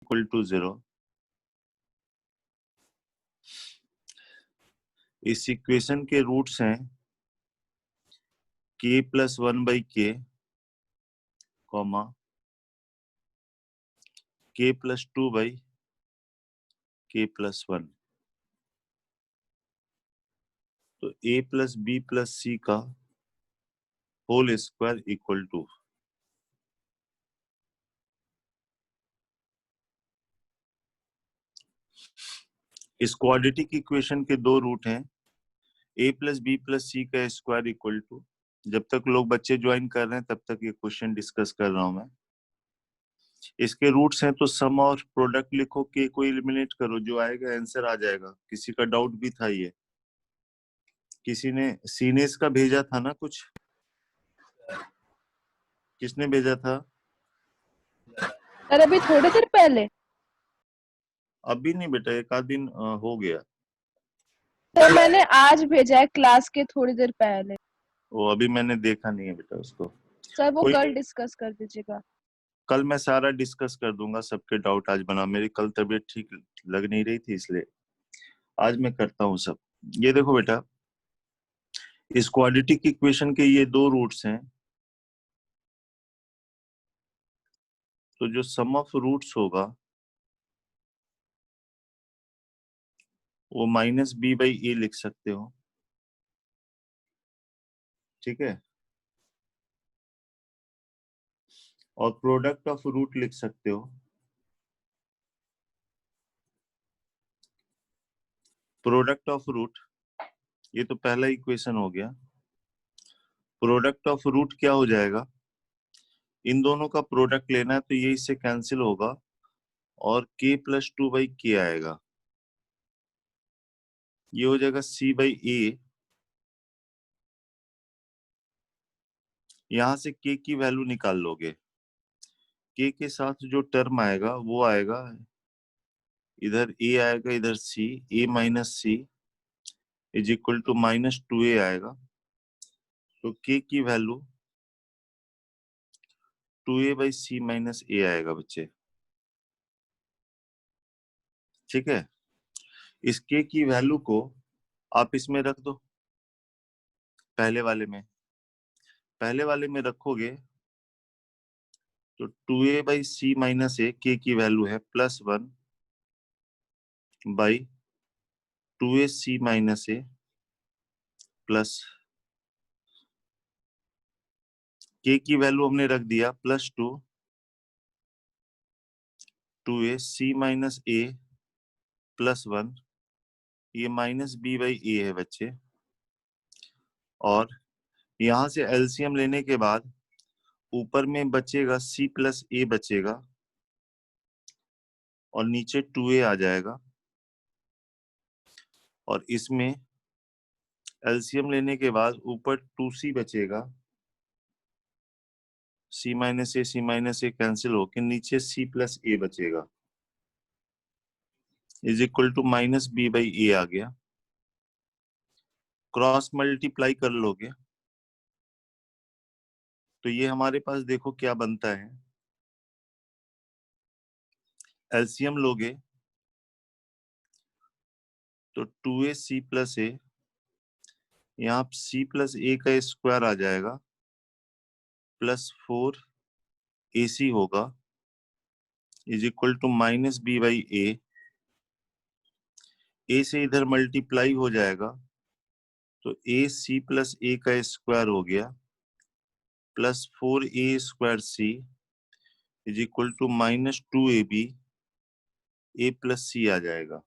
Equal to 0। इस equation के roots हैं k plus 1/k, comma k plus 2/k plus 1। तो a plus b plus c का whole square equal to, इस quadratic equation के दो रूट हैं, a plus B plus C का स्क्वायर इक्वल टू। जब तक लोग बच्चे ज्वाइन कर रहे हैं तब तक ये क्वेश्चन डिस्कस कर रहा हूं मैं। इसके रूट्स हैं तो सम और प्रोडक्ट लिखो, के को एलिमिनेट करो, जो आएगा आंसर आ जाएगा। किसी का डाउट भी था ये? किसी ने सीनेस का भेजा था ना कुछ? किसने भेजा था? सर अभी थोड़ी देर पहले। अभी नहीं बेटा, एक आध दिन हो गया। सर मैंने आज भेजा है क्लास के थोड़ी देर पहले। वो अभी मैंने देखा नहीं है बेटा उसको। सर वो कोई कल डिस्कस कर दीजिएगा। कल मैं सारा डिस्कस कर दूंगा, सबके डाउट आज बना। मेरी कल तबीयत ठीक लग नहीं रही थी, इसलिए आज मैं करता हूँ सब। ये देखो बेटा, इस क्वाड्रेटिक इक्वेशन के ये दो रूट्स हैं, तो जो सम ऑफ रूट्स होगा वो -b/a लिख सकते हो, ठीक है? और प्रोडक्ट ऑफ रूट लिख सकते हो। प्रोडक्ट ऑफ रूट, ये तो पहला इक्वेशन हो गया। प्रोडक्ट ऑफ रूट क्या हो जाएगा? इन दोनों का प्रोडक्ट लेना है तो ये इससे कैंसिल होगा और k प्लस 2/k आएगा। ये हो जाएगा c/a। यहां से k की वैल्यू निकाल लोगे। k के साथ जो टर्म आएगा वो आएगा, इधर a आएगा, इधर c, a minus c is equal to -2a आएगा। तो k की वैल्यू 2a/c माइनस a आएगा बच्चे, ठीक है? इस k की वैल्यू को आप इसमें रख दो, पहले वाले में रखोगे तो 2a/c माइनस a, k की वैल्यू है +1/2ac minus a plus k की वैल्यू हमने रख दिया +2ac माइनस a +1। ये -b/a है बच्चे। और यहां से एलसीएम लेने के बाद ऊपर में बचेगा c प्लस a बचेगा और नीचे 2a आ जाएगा। और इसमें एलसीएम लेने के बाद ऊपर 2c बचेगा, c माइनस a कैंसिल होके नीचे c प्लस a बचेगा, इज इक्वल टू -b/a आ गया। क्रॉस मल्टीप्लाई कर लोगे तो ये हमारे पास देखो क्या बनता है। एलसीएम लोगे तो 2ac प्लस a, यहाँ c प्लस a का स्क्वायर आ जाएगा +4ac होगा, is equal to -b/a। a से इधर मल्टीप्लाई हो जाएगा तो ac प्लस a का स्क्वायर हो गया +4a² c is equal to -2ab, a plus c आ जाएगा।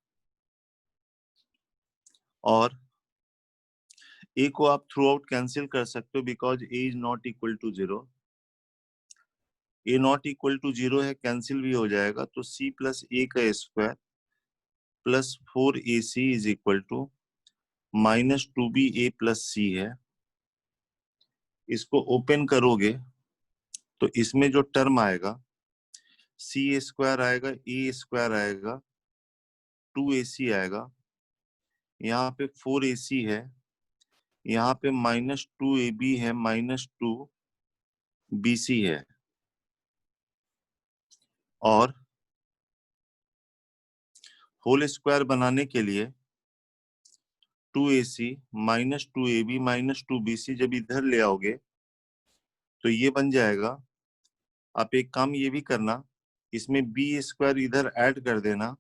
और a को आप थ्रू आउट कैंसिल कर सकते हो because a is not equal to 0। a not equal to 0 है, कैंसिल भी हो जाएगा। तो c प्लस a का square +4ac is equal to -2ba plus c है। इसको ओपन करोगे तो इसमें जो टर्म आएगा c² आएगा, a² आएगा, 2ac आएगा, यहाँ पे 4ac है, यहाँ पे -2ab है, -2bc है। और होल स्क्वायर बनाने के लिए 2ac minus 2ab minus 2bc जब इधर ले आओगे तो ये बन जाएगा। आप एक काम ये भी करना, इसमें बी स्क्वायर इधर ऐड कर देना,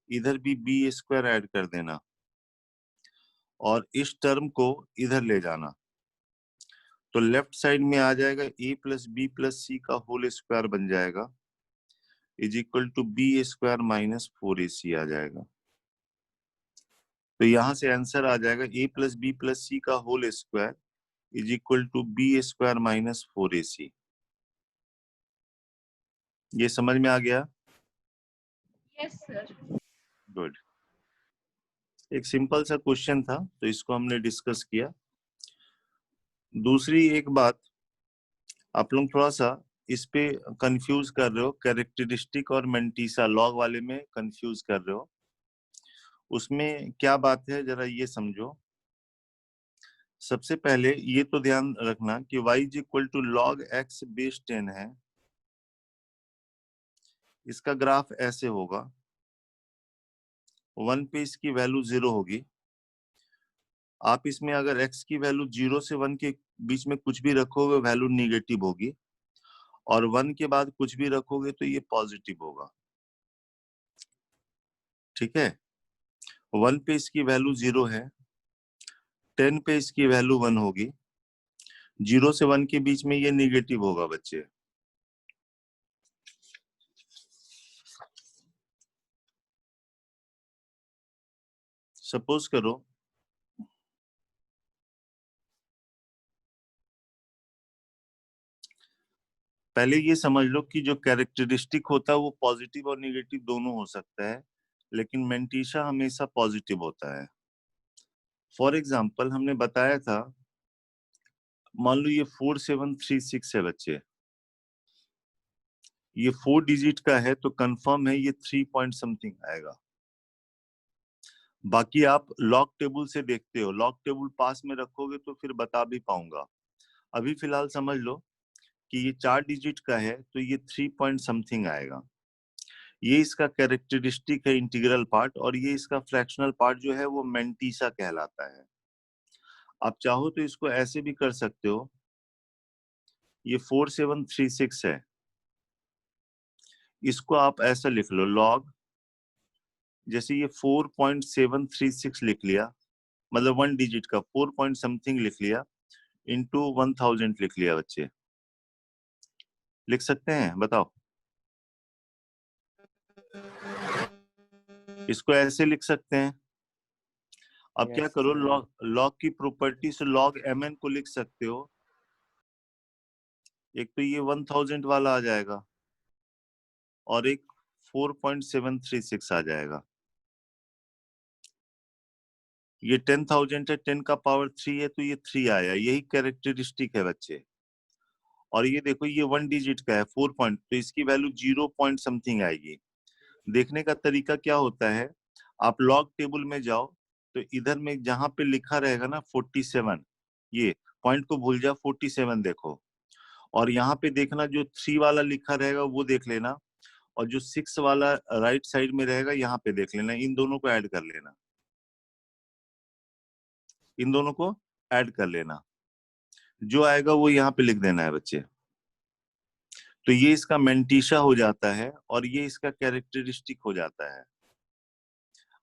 इधर भी बी स्क्वायर ऐड कर देना और इस टर्म को इधर ले जाना, तो लेफ्ट साइड में आ जाएगा a plus B plus C का होल स्क्वायर बन जाएगा is equal to B square minus 4ac आ जाएगा। तो यहां से आंसर आ जाएगा a plus B plus C का whole square is equal to B square minus 4ac। ये समझ में आ गया? Yes sir. गुड। एक सिंपल सा क्वेश्चन था तो इसको हमने डिस्कस किया। दूसरी एक बात, आप लोग थोड़ा सा इस पे कंफ्यूज कर रहे हो, कैरेक्टरिस्टिक और मेंटीसा लॉग वाले में कंफ्यूज कर रहे हो। उसमें क्या बात है जरा ये समझो। सबसे पहले ये तो ध्यान रखना कि y is equal to log x base 10 है। इसका ग्राफ ऐसे होगा, 1 पे इसकी वैल्यू 0 होगी। आप इसमें अगर x की वैल्यू 0 से 1 के बीच में कुछ भी रखोगे वैल्यू निगेटिव होगी, और 1 के बाद कुछ भी रखोगे तो ये पॉजिटिव होगा। ठीक है, 1 पे इसकी वैल्यू 0 है, 10 पे इसकी वैल्यू 1 होगी, 0 से 1 के बीच में ये निगेटिव होगा बच्चे। सपोज करो पहले ये समझ लो कि जो कैरेक्टरिस्टिक होता है वो पॉजिटिव और निगेटिव दोनों हो सकता है, लेकिन मेंटीसा हमेशा पॉजिटिव होता है। फॉर एग्जाम्पल हमने बताया था, मान लो ये 4736 है बच्चे, ये 4 डिजिट का है तो कंफर्म है ये 3 पॉइंट समथिंग आएगा। बाकी आप लॉग टेबल से देखते हो, लॉग टेबल पास में रखोगे तो फिर बता भी पाऊंगा। अभी फिलहाल समझ लो कि ये 4 डिजिट का है तो ये 3 पॉइंट समथिंग आएगा। ये इसका कैरेक्टरिस्टिक है इंटीग्रल पार्ट, और ये इसका फ्रैक्शनल पार्ट जो है वो मेंटीसा कहलाता है। आप चाहो तो इसको ऐसे भी कर सकते हो, ये 4736 है, इसको आप ऐसा लिख लो लॉग, जैसे ये 4.736 लिख लिया, मतलब 1 डिजिट का 4 पॉइंट समथिंग लिख लिया, इंटू 1000 लिख लिया। बच्चे लिख सकते हैं? बताओ। इसको ऐसे लिख सकते हैं। अब क्या करो, लॉग लॉग की प्रॉपर्टी से लॉग mn को लिख सकते हो। एक तो ये 1000 वाला आ जाएगा और एक 4.736 आ जाएगा। ये 10,000 है, 10 का पावर 3 है तो ये 3 आया। यही कैरेक्टरिस्टिक है बच्चे। और ये देखो ये 1 डिजिट का है 4 पॉइंट, तो इसकी वैल्यू 0 पॉइंट समथिंग आएगी। देखने का तरीका क्या होता है, आप लॉग टेबल में जाओ तो इधर में जहां पे लिखा रहेगा ना 47, ये पॉइंट को भूल जाओ, 47 देखो, और यहाँ पे देखना जो 3 वाला लिखा रहेगा वो देख लेना, और जो 6 वाला राइट साइड में रहेगा यहाँ पे देख लेना। इन दोनों को ऐड कर लेना, इन दोनों को ऐड कर लेना, जो आएगा वो यहाँ पे लिख देना है बच्चे। तो ये इसका मेंटीसा हो जाता है और ये इसका कैरेक्टरिस्टिक हो जाता है।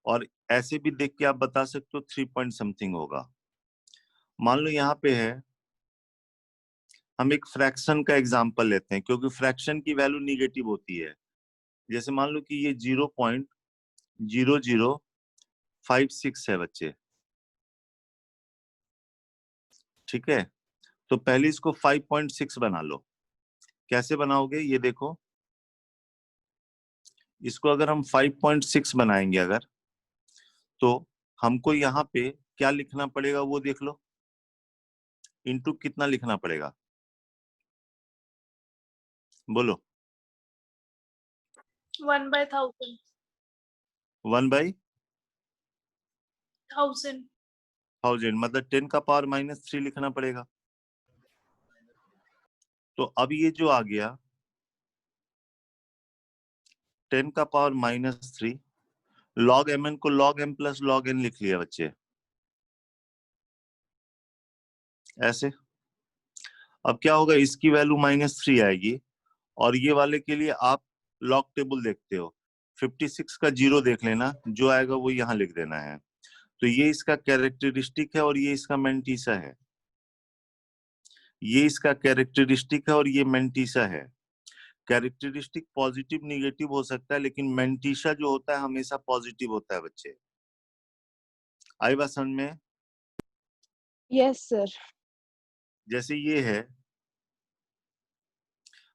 और ऐसे भी देख के आप बता सकते हो 3 पॉइंट समथिंग होगा। मान लो यहाँ पे है, हम एक फ्रैक्शन का एग्जांपल लेते हैं क्योंकि फ्रैक्शन की वैल्यू निगेटिव होती है। जैसे मान लो कि ये 0.0056 है बच्चे। ठीक है, तो पहले इसको 5.6 बना लो। कैसे बनाओगे ये देखो, इसको अगर हम 5.6 बनाएंगे अगर, तो हमको यहाँ पे क्या लिखना पड़ेगा वो देख लो। इनटू कितना लिखना पड़ेगा बोलो? 1/1000। 1/1000 मतलब 10 का पावर -3 लिखना पड़ेगा। तो अब ये जो आ गया 10 का पावर -3, लॉग mn को log m plus log n लिख लिया बच्चे, ऐसे। अब क्या होगा, इसकी वैल्यू -3 आएगी, और ये वाले के लिए आप लॉग टेबल देखते हो, 56 का 0 देख लेना, जो आएगा वो यहाँ लिख देना है। तो ये इसका कैरेक्टरिस्टिक है और ये इसका मेंटीसा है, ये इसका कैरेक्टरिस्टिक है और ये मेंटीसा है। कैरेक्टरिस्टिक पॉजिटिव निगेटिव हो सकता है, लेकिन मेंटीसा जो होता है हमेशा पॉजिटिव होता है बच्चे। आई बात समझ में? Yes sir. जैसे ये है,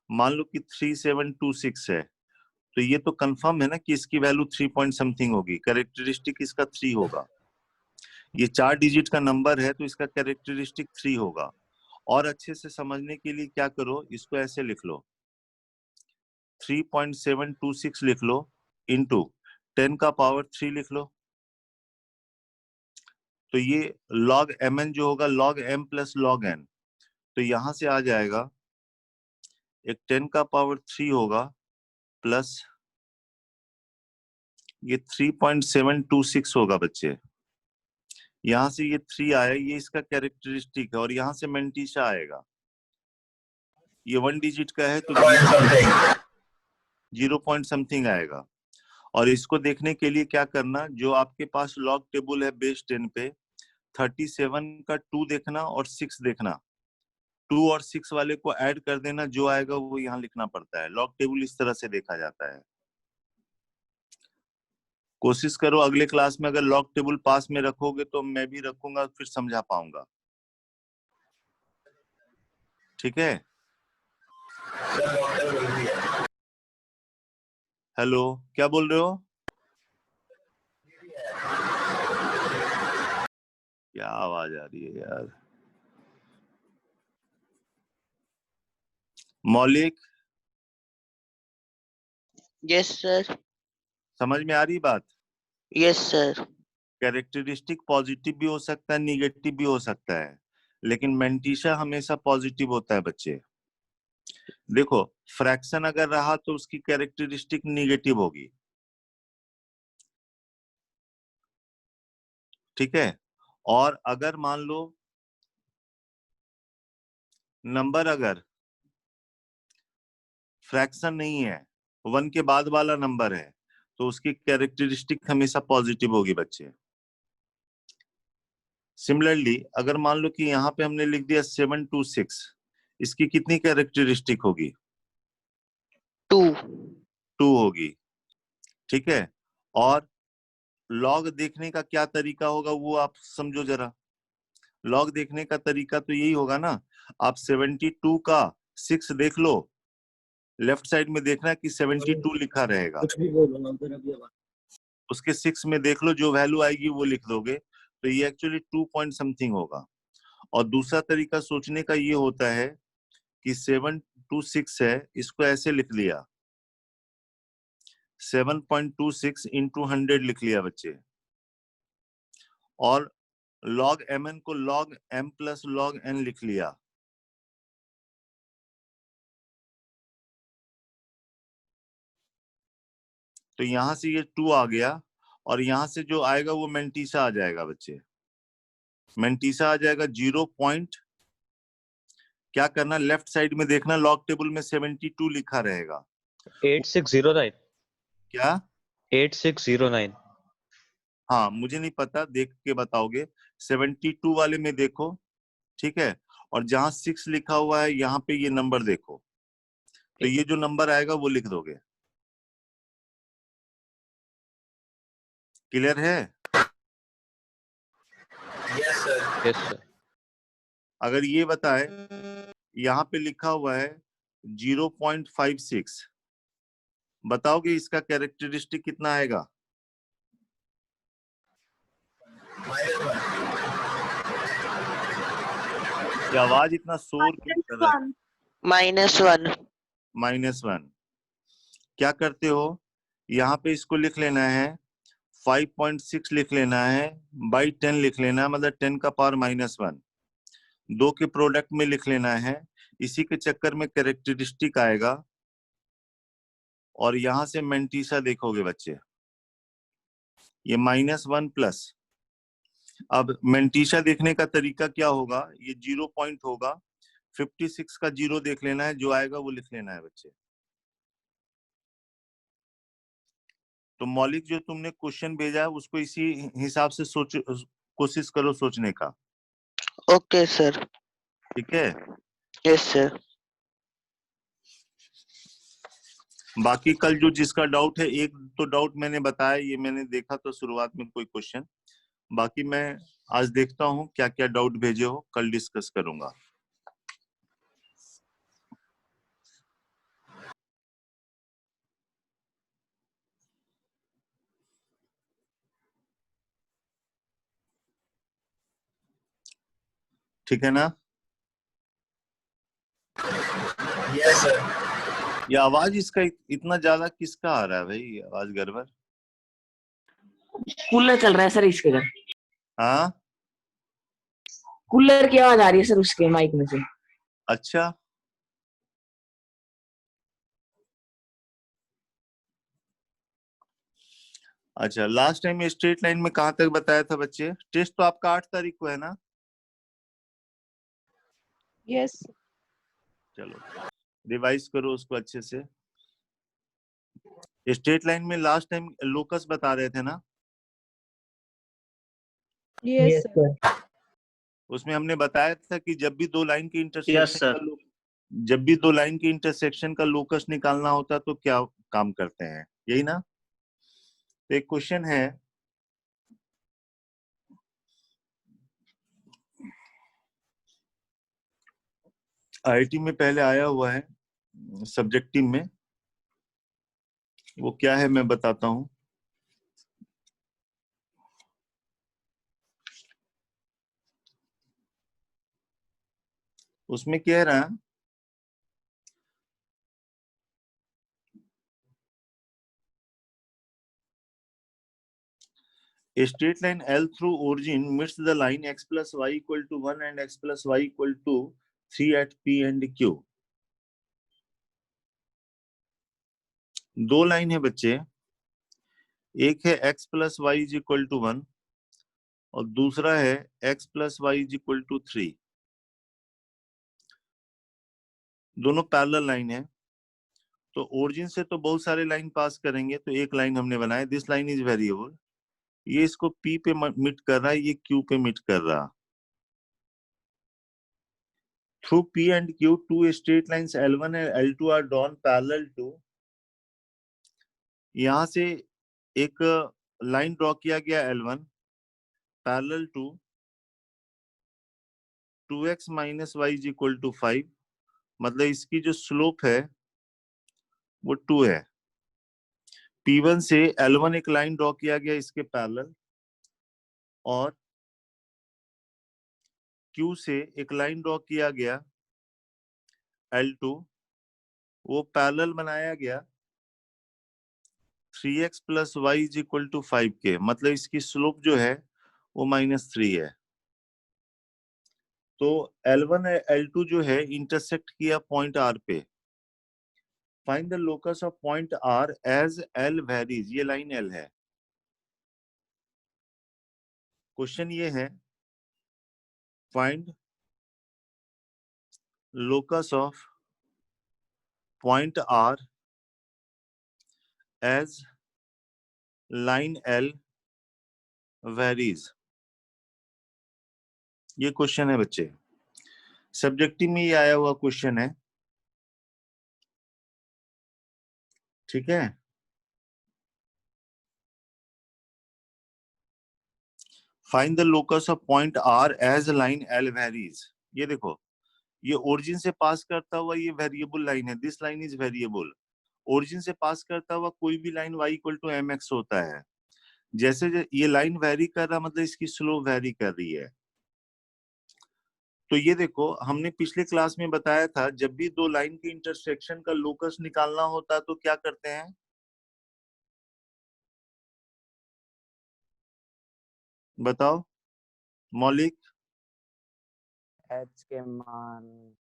मान लो कि 3726 है, तो ये तो कंफर्म है ना कि इसकी वैल्यू 3 पॉइंट समथिंग होगी, कैरेक्टरिस्टिक इसका 3 होगा। ये 4 डिजिट का नंबर है तो इसका कैरेक्टरिस्टिक 3 होगा। और अच्छे से समझने के लिए क्या करो, इसको ऐसे लिख लो, 3.726 लिख लो इंटू 10 का पावर 3 लिख लो। तो ये log mn जो होगा log m plus log n, तो यहां से आ जाएगा एक 10 का पावर 3 होगा प्लस ये 3.726 होगा बच्चे। यहां से ये 3 आया, ये इसका कैरेक्टरिस्टिक है, और यहां से मेंटीसा आएगा। ये 1 डिजिट का है तो 0 पॉइंट समथिंग आएगा। और इसको देखने के लिए क्या करना, जो आपके पास लॉग टेबल है बेस 10 पे, 37 का 2 देखना और 6 देखना, 2 और 6 वाले को ऐड कर देना, जो आएगा वो यहाँ लिखना पड़ता है। लॉग टेबल इस तरह से देखा जाता है। कोशिश करो अगले क्लास में अगर लॉग टेबल पास में रखोगे तो मैं भी रखूंगा, फिर समझा पाऊंगा। ठीक है? हेलो, क्या बोल रहे हो? क्या आवाज आ रही है यार? मौलिक, यस सर। समझ में आ रही बात? Yes sir. कैरेक्टरिस्टिक पॉजिटिव भी हो सकता है, निगेटिव भी हो सकता है, लेकिन मेंटीसा हमेशा पॉजिटिव होता है बच्चे। देखो, फ्रैक्शन अगर रहा तो उसकी कैरेक्टरिस्टिक निगेटिव होगी, ठीक है? और अगर मान लो नंबर अगर फ्रैक्शन नहीं है, 1 के बाद वाला नंबर है, तो उसकी कैरेक्टरिस्टिक हमेशा पॉजिटिव होगी बच्चे। सिमिलरली अगर मान लो कि यहाँ पे हमने लिख दिया 726, इसकी कितनी कैरेक्टरिस्टिक होगी? 2 होगी, ठीक है? और लॉग देखने का क्या तरीका होगा वो आप समझो जरा। लॉग देखने का तरीका तो यही होगा ना, आप 72 का 6 देख लो, लेफ्ट साइड में देखना कि 72 लिखा रहेगा, कुछ भी बोलो ना उधर अभी आवाज। उसके 6 में देख लो, जो वैल्यू आएगी वो लिख दोगे, तो ये एक्चुअली 2 पॉइंट समथिंग होगा। और दूसरा तरीका सोचने का ये होता है कि 726 है, इसको ऐसे लिख लिया, 7.26 इंटू 100 लिख लिया बच्चे, और log mn को log m plus log n लिख लिया। तो यहां से ये 2 आ गया, और यहां से जो आएगा वो मेंटीसा आ जाएगा बच्चे। मेंटीसा आ जाएगा 0 पॉइंट, क्या करना, लेफ्ट साइड में देखना, लॉग टेबल में 72 लिखा रहेगा। 8609। क्या? 8609। हाँ, मुझे नहीं पता, देख के बताओगे। 72 वाले में देखो, ठीक है? और जहां 6 लिखा हुआ है यहाँ पे ये नंबर देखो, तो ये जो नंबर आएगा वो लिख दोगे। क्लियर है? Yes sir. अगर ये बताए, यहाँ पे लिखा हुआ है 0.56, बताओगे इसका कैरेक्टरिस्टिक कितना आएगा? ये आवाज इतना शोर क्यों कर रहा है? -1। -1। क्या करते हो, यहाँ पे इसको लिख लेना है, 5.6 लिख लेना है, बाई 10 लिख लेना है, मतलब 10 का पावर -1, 2 के प्रोडक्ट में लिख लेना है। इसी के चक्कर में कैरेक्टरिस्टिक आएगा, और यहां से मेंटीसा देखोगे बच्चे, ये -1 प्लस। अब मेंटीशा देखने का तरीका क्या होगा, ये 0 पॉइंट होगा, 56 का 0 देख लेना है, जो आएगा वो लिख लेना है बच्चे। तो मौलिक जो तुमने क्वेश्चन भेजा है उसको इसी हिसाब से सोच, कोशिश करो सोचने का। Okay sir. ठीक है, यस सर। बाकी कल जो जिसका डाउट है, एक तो डाउट मैंने बताया, ये मैंने देखा तो शुरुआत में कोई क्वेश्चन, बाकी मैं आज देखता हूँ क्या क्या डाउट भेजे हो, कल डिस्कस करूंगा। ठीक है ना? Yes sir. ये आवाज इसका इतना ज्यादा किसका आ रहा है भाई, आवाज गड़बड़? कूलर चल रहा है सर इसके घर। हाँ, कूलर की आवाज आ रही है सर उसके माइक में से। अच्छा। अच्छा, लास्ट टाइम स्ट्रेट लाइन में कहाँ तक बताया था बच्चे? टेस्ट तो आपका 8 तारीख को है ना? यस। चलो रिवाइज करो उसको अच्छे से। स्ट्रेट लाइन में लास्ट टाइम लोकस बता रहे थे ना? Yes sir. उसमें हमने बताया था कि जब भी दो लाइन की Yes, इंटरसेक्शन sir. का जब भी दो लाइन की इंटरसेक्शन का लोकस निकालना होता है तो क्या काम करते हैं, यही ना? तो एक क्वेश्चन है, आईआईटी में पहले आया हुआ है सब्जेक्टिव में, वो क्या है मैं बताता हूं। उसमें कह रहा है a straight line L through origin meets the line x plus y equal to 1 and x plus y equal to 3 at P and Q। दो लाइन है बच्चे, एक है x plus y is equal to 1 और दूसरा है x plus y is equal to 3। दोनों parallel line है, तो ओरिजिन से तो बहुत सारे लाइन पास करेंगे, तो एक लाइन हमने बनाया, दिस लाइन इज वेरिएबल, ये इसको P पे मिट कर रहा है, ये Q पे मिट कर रहा। Through P and Q two straight lines L1 and L2 are drawn parallel to, यहां से एक लाइन ड्रॉ किया गया L1 parallel to 2x minus y is equal to 5, मतलब इसकी जो स्लोप है वो 2 है। P1 से L1 एक लाइन ड्रॉ किया गया इसके पैरेलल, और Q से एक लाइन ड्रॉ किया गया L2, वो पैरेलल बनाया गया 3x plus y is equal to 5 के, मतलब इसकी स्लोप जो है वो -3 है। तो L1 L2 जो है इंटरसेक्ट किया पॉइंट R पे। Find the locus of point R as L varies, ये लाइन L है। क्वेश्चन ये है, find locus of point R as line L varies. ये क्वेश्चन है बच्चे, सब्जेक्टिव में ये आया हुआ क्वेश्चन है। ठीक है, find the locus of point R as line L varies. ये देखो, ये ओरिजिन से पास करता हुआ ये वेरिएबल लाइन है, this line is variable. Origin से पास करता हुआ कोई भी line y equal to mx होता है। जैसे ये लाइन वेरी कर रहा, मतलब इसकी स्लोप वेरी कर रही है। तो ये देखो, हमने पिछले क्लास में बताया था, जब भी दो लाइन के इंटरसेक्शन का लोकस निकालना होता है तो क्या करते हैं, बताओ मौलिक? एच के मान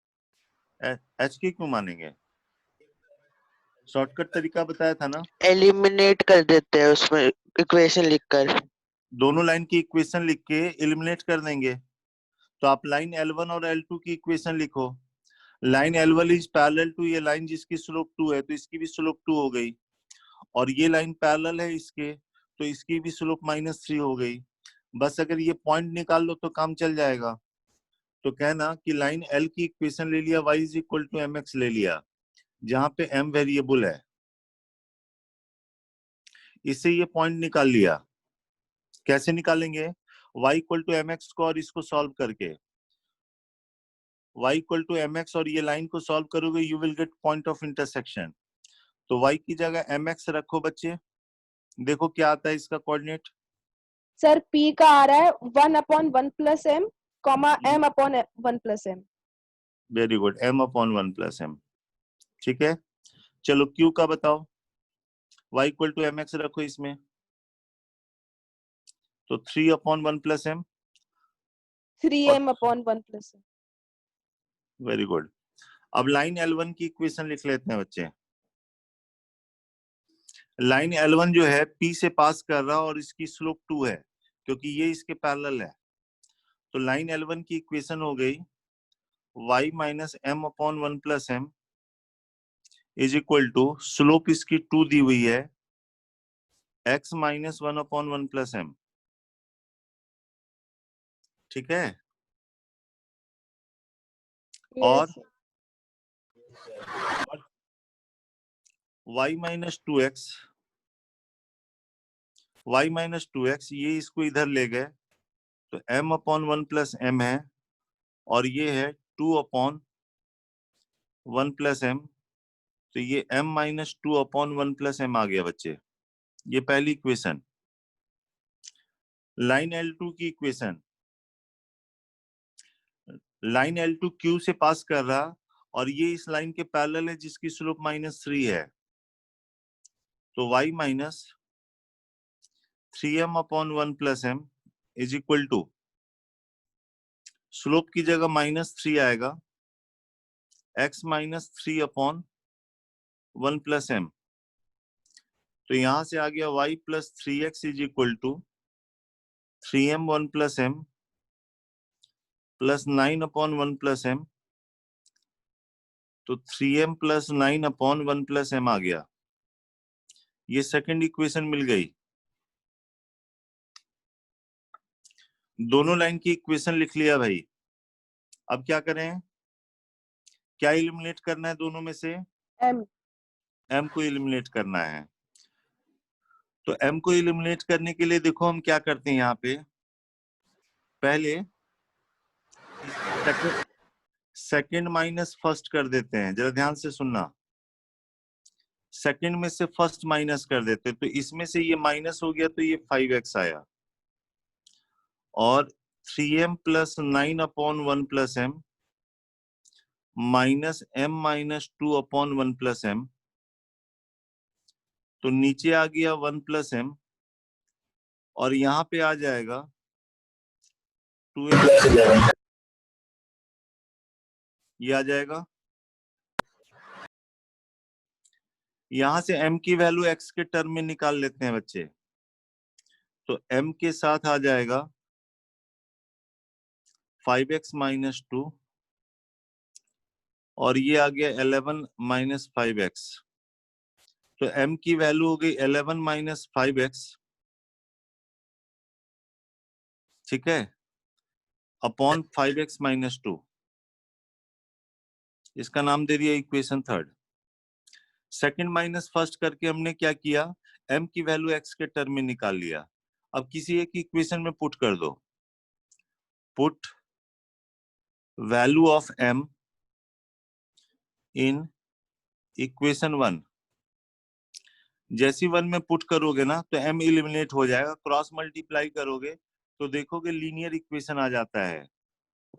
एच के क्यों मानेंगे? शॉर्टकट तरीका बताया था ना। एलिमिनेट कर देते हैं उसमें इक्वेशन लिखकर। दोनों लाइन की इक्वेशन लिख के एलिमिनेट कर देंगे। तो आप लाइन L1 और L2 की इक्वेशन लिखो। Line L1 is parallel to ये लाइन जिसकी स्लोप 2 है, तो इसकी भी स्लोप 2 हो गई। और ये लाइन पैरेलल है इसके, तो इसकी भी स्लोप -3 हो गई। बस अगर ये पॉइंट निकाल लो तो काम चल जाएगा। तो कहना कि लाइन L की इक्वेशन ले लिया, y is equal to mx ले लिया, जहां पे m वेरिएबल है। इससे ये पॉइंट निकाल लिया। कैसे निकालेंगे? y इक्वल टू mx को और इसको सॉल्व करके, y इक्वल टू mx और ये लाइन को सॉल्व करोगे, you will get point of intersection. तो y की जगह mx रखो बच्चे, देखो क्या आता है इसका कोऑर्डिनेट। सर P का आ रहा है 1/1 + m, m/1 + m। Very good, m/1 + m। ठीक है, चलो q का बताओ। y इक्वल टू mx रखो इसमें, तो 3/1 + m। 3m/1 + m। Very good. अब लाइन L1 की इक्वेशन लिख लेते हैं बच्चे। लाइन L1 जो है P से पास कर रहा और इसकी स्लोप 2 है, क्योंकि ये इसके पैरेलल है। तो लाइन L1 की इक्वेशन हो गई y - m/1 + m is equal to, slope इसकी 2 दी हुई है, x - 1/1 + m। ठीक है। और Yes, y - 2x, ये इसको इधर ले गए, तो m/1 + m है, और ये है 2/1 + m, तो ये m - 2/1 + m आ गया बच्चे। ये पहली इक्वेशन। लाइन L2 की इक्वेशन, लाइन L2 Q से पास कर रहा और ये इस लाइन के पैरेलल है जिसकी स्लोप -3 है, तो y - 3m/1 + m is equal to, slope की जगह -3 आएगा, x - 3/1 + m। तो यहां से आ गया y + 3x is equal to 3m/1 + m + 9/1 + m, तो 3m + 9/1 + m आ गया। ये सेकंड इक्वेशन मिल गई। दोनों लाइन की इक्वेशन लिख लिया भाई। अब क्या करें? क्या एलिमिनेट करना है दोनों में से? m। m को एलिमिनेट करना है। तो m को एलिमिनेट करने के लिए देखो हम क्या करते हैं यहाँ पे। पहले सेकंड माइनस फर्स्ट कर देते हैं, जरा ध्यान से सुनना। सेकंड में से फर्स्ट माइनस कर देते हैं, तो इसमें से ये माइनस हो गया, तो ये 5x आया। और 3m + 9/1 + m - m - 2/1 + m, तो नीचे आ गया 1 + m, और यहाँ पे आ जाएगा 2m + 11, ये आ जाएगा। यहां से m की वैल्यू x के टर्म में निकाल लेते हैं बच्चे, तो m के साथ आ जाएगा 5x - 2, और ये आ गया 11 - 5x, तो m की वैल्यू हो गई 11 - 5x, ठीक है, अपॉन 5x - 2। इसका नाम दे दिया equation third. Second minus first करके हमने क्या किया, m की वैल्यू x के टर्म में निकाल लिया। अब किसी एक इक्वेशन में पुट कर दो, put value of m in equation 1। जैसी 1 में पुट करोगे ना, तो m एलिमिनेट हो जाएगा, क्रॉस मल्टीप्लाई करोगे तो देखोगे लीनियर इक्वेशन आ जाता है।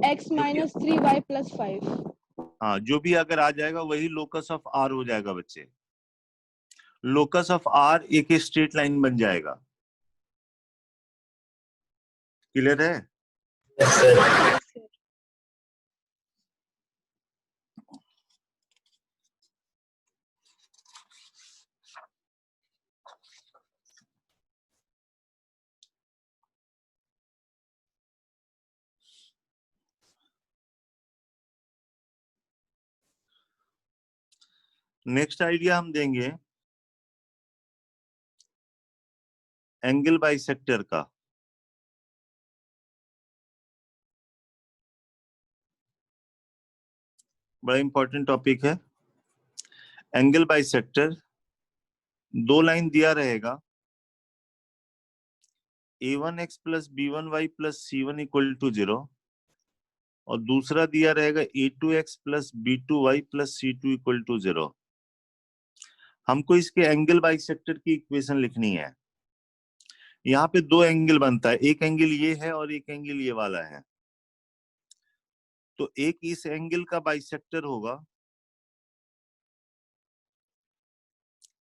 x - 3y + 5। हाँ, जो भी अगर आ जाएगा वही लोकस ऑफ r हो जाएगा बच्चे। लोकस ऑफ r एक स्ट्रेट लाइन बन जाएगा। क्लियर है? Yes, sir। नेक्स्ट आइडिया हम देंगे एंगल बाइसेक्टर का। बड़ा इंपॉर्टेंट टॉपिक है एंगल बाइसेक्टर। दो लाइन दिया रहेगा a1x plus b1y plus c1 equal to 0 और दूसरा दिया रहेगा a2x plus b2y plus c2 equal to 0। हमको इसके एंगल बाइसेक्टर की इक्वेशन लिखनी है। यहाँ पे दो एंगल बनता है, एक एंगल ये है और एक एंगल ये वाला है। तो एक इस एंगल का बाइसेक्टर होगा,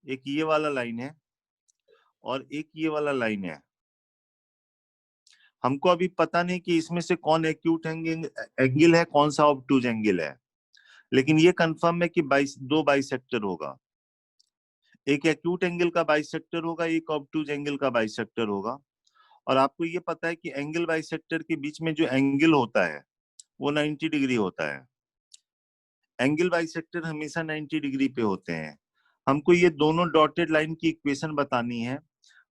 एक ये वाला लाइन है और एक ये वाला लाइन है। हमको अभी पता नहीं कि इसमें से कौन एक्यूट एंगल है, कौन सा ऑब्टूज एंगल है, लेकिन ये कंफर्म है कि दो बाइसेक्टर होगा। एक एक्यूट एंगल का बाइसेक्टर होगा, एक ऑब्टूज एंगल का बाइसेक्टर होगा। और आपको ये पता है कि एंगल बाइसेक्टर के बीच में जो एंगल होता है वो 90 डिग्री होता है। एंगल बाइसेक्टर हमेशा 90 डिग्री पे होते हैं। हमको ये दोनों डॉटेड लाइन की इक्वेशन बतानी है।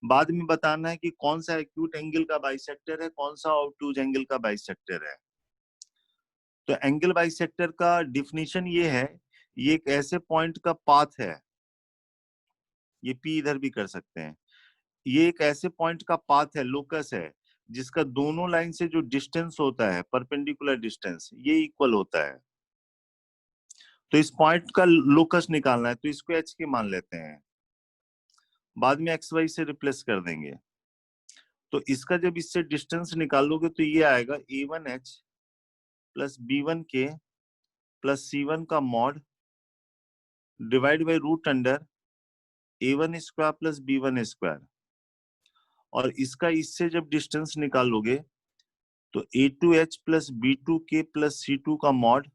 बाद में बताना है कि कौन सा एक्यूट एंगल का बाइसेक्टर है, कौन सा ऑब्टूज एंगल का बाइसेक्टर है। तो एंगल बाइसेक्टर का डिफिनीशन ये है, ये एक ऐसे पॉइंट का पाथ है, ये पी इधर भी कर सकते हैं। ये एक ऐसे पॉइंट का पाथ है, लोकस है, जिसका दोनों लाइन से जो डिस्टेंस होता है, परपेंडिकुलर डिस्टेंस, ये इक्वल होता है। तो इस पॉइंट का लोकस निकालना है, तो इसको एच के मान लेते हैं, बाद में एक्स वाई से रिप्लेस कर देंगे। तो इसका जब इससे डिस्टेंस निकालोगे तो ये आएगा a1h plus b1k plus c1 का mod divide by root under a1 square plus b1 square. और इसका इससे जब डिस्टेंस निकालोगे तो a2h plus b2k plus c2 का mod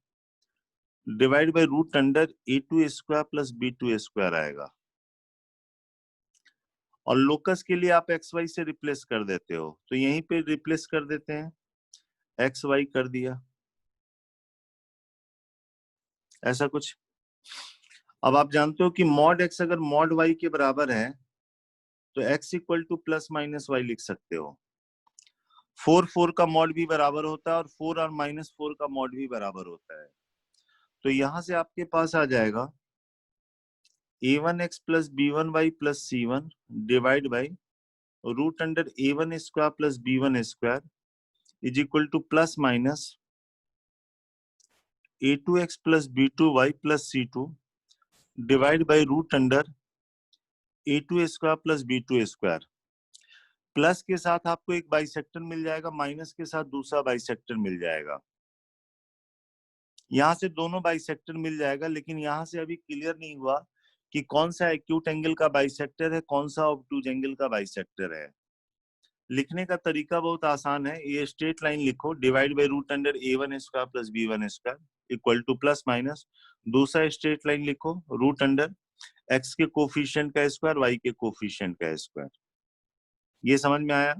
divide by root under a2 square plus b2 square आएगा। और लोकस के लिए आप एक्स वाई से रिप्लेस कर देते हो, तो यहीं पे रिप्लेस कर देते हैं, एक्स वाई कर दिया, ऐसा कुछ। अब आप जानते हो कि मॉड एक्स अगर मॉड वाई के बराबर है तो x equal to plus minus y लिख सकते हो। 4 का मॉड भी बराबर होता है और 4 और -4 का मॉड भी बराबर होता है। तो यहां से आपके पास आ जाएगा a1x plus b1y plus c1 divide by root under a1 square plus b1 square is equal to plus minus a2x plus b2y plus c2 divide by root under a2 square plus b2 square. Plus के साथ आपको एक bisector मिल जाएगा, minus के साथ दूसरा bisector मिल जाएगा। यहां से दोनों बाइसेक्टर मिल जाएगा, लेकिन यहां से अभी क्लियर नहीं हुआ कि कौन सा एक्यूट एंगल का बाइसेक्टर है, कौन सा ऑब्टूज एंगल का बाइसेक्टर है। लिखने का तरीका बहुत आसान है, ये स्ट्रेट लाइन लिखो, divide by root under a1 square plus b1 square equal to plus minus दूसरा स्ट्रेट लाइन लिखो, रूट अंडर x के कोफिशिएंट का स्क्वायर y के कोफिशिएंट का स्क्वायर। ये समझ में आया?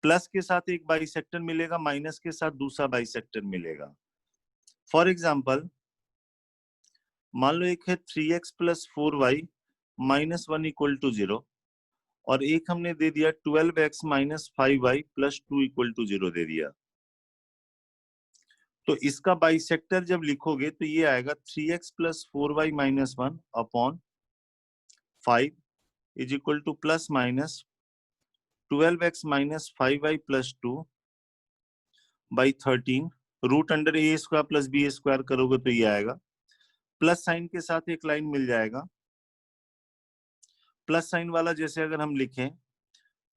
प्लस के साथ एक बाइसेक्टर मिलेगा, माइनस के साथ दूसरा बाइसेक्टर मिलेगा। फॉर एग्जाम्पल मान लो एक है 3x plus 4y minus 1 equal to 0 और एक हमने दे दिया 12x minus 5y plus 2 equal to 0 दे दिया। तो इसका बाइसेक्टर जब लिखोगे तो ये आएगा 3x plus 4y minus 1 upon 5 is equal to plus minus 12x minus 5y plus 2 by 13 root under A square plus B square करोगे तो ये आएगा। प्लस साइन के साथ एक लाइन मिल जाएगा, प्लस साइन वाला जैसे अगर हम लिखें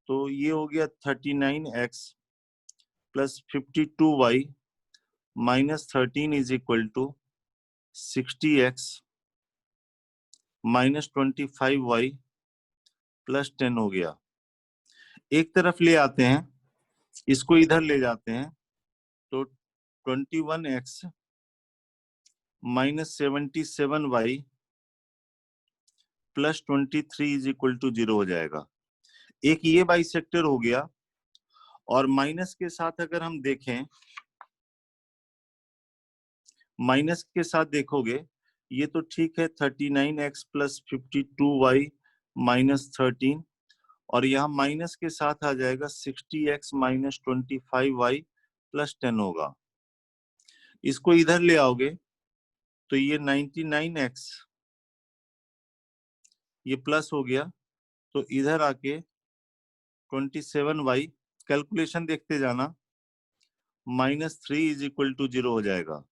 तो ये हो गया 39x plus 52y minus 13 is equal to 60x minus 25y plus 10 हो गया। एक तरफ ले आते हैं, इसको इधर ले जाते हैं तो 21x minus 77y plus 23 is equal to 0 हो जाएगा। एक ये बाइसेक्टर हो गया। और माइनस के साथ अगर हम देखें, माइनस के साथ देखोगे ये तो ठीक है, 39x प्लस 52y माइनस 13, और यहाँ माइनस के साथ आ जाएगा 60x माइनस 25y प्लस 10 होगा। इसको इधर ले आओगे तो ये 99x ये प्लस हो गया, तो इधर आके 27y, कैलकुलेशन देखते जाना, माइनस 3 इज इक्वल टू 0 हो जाएगा।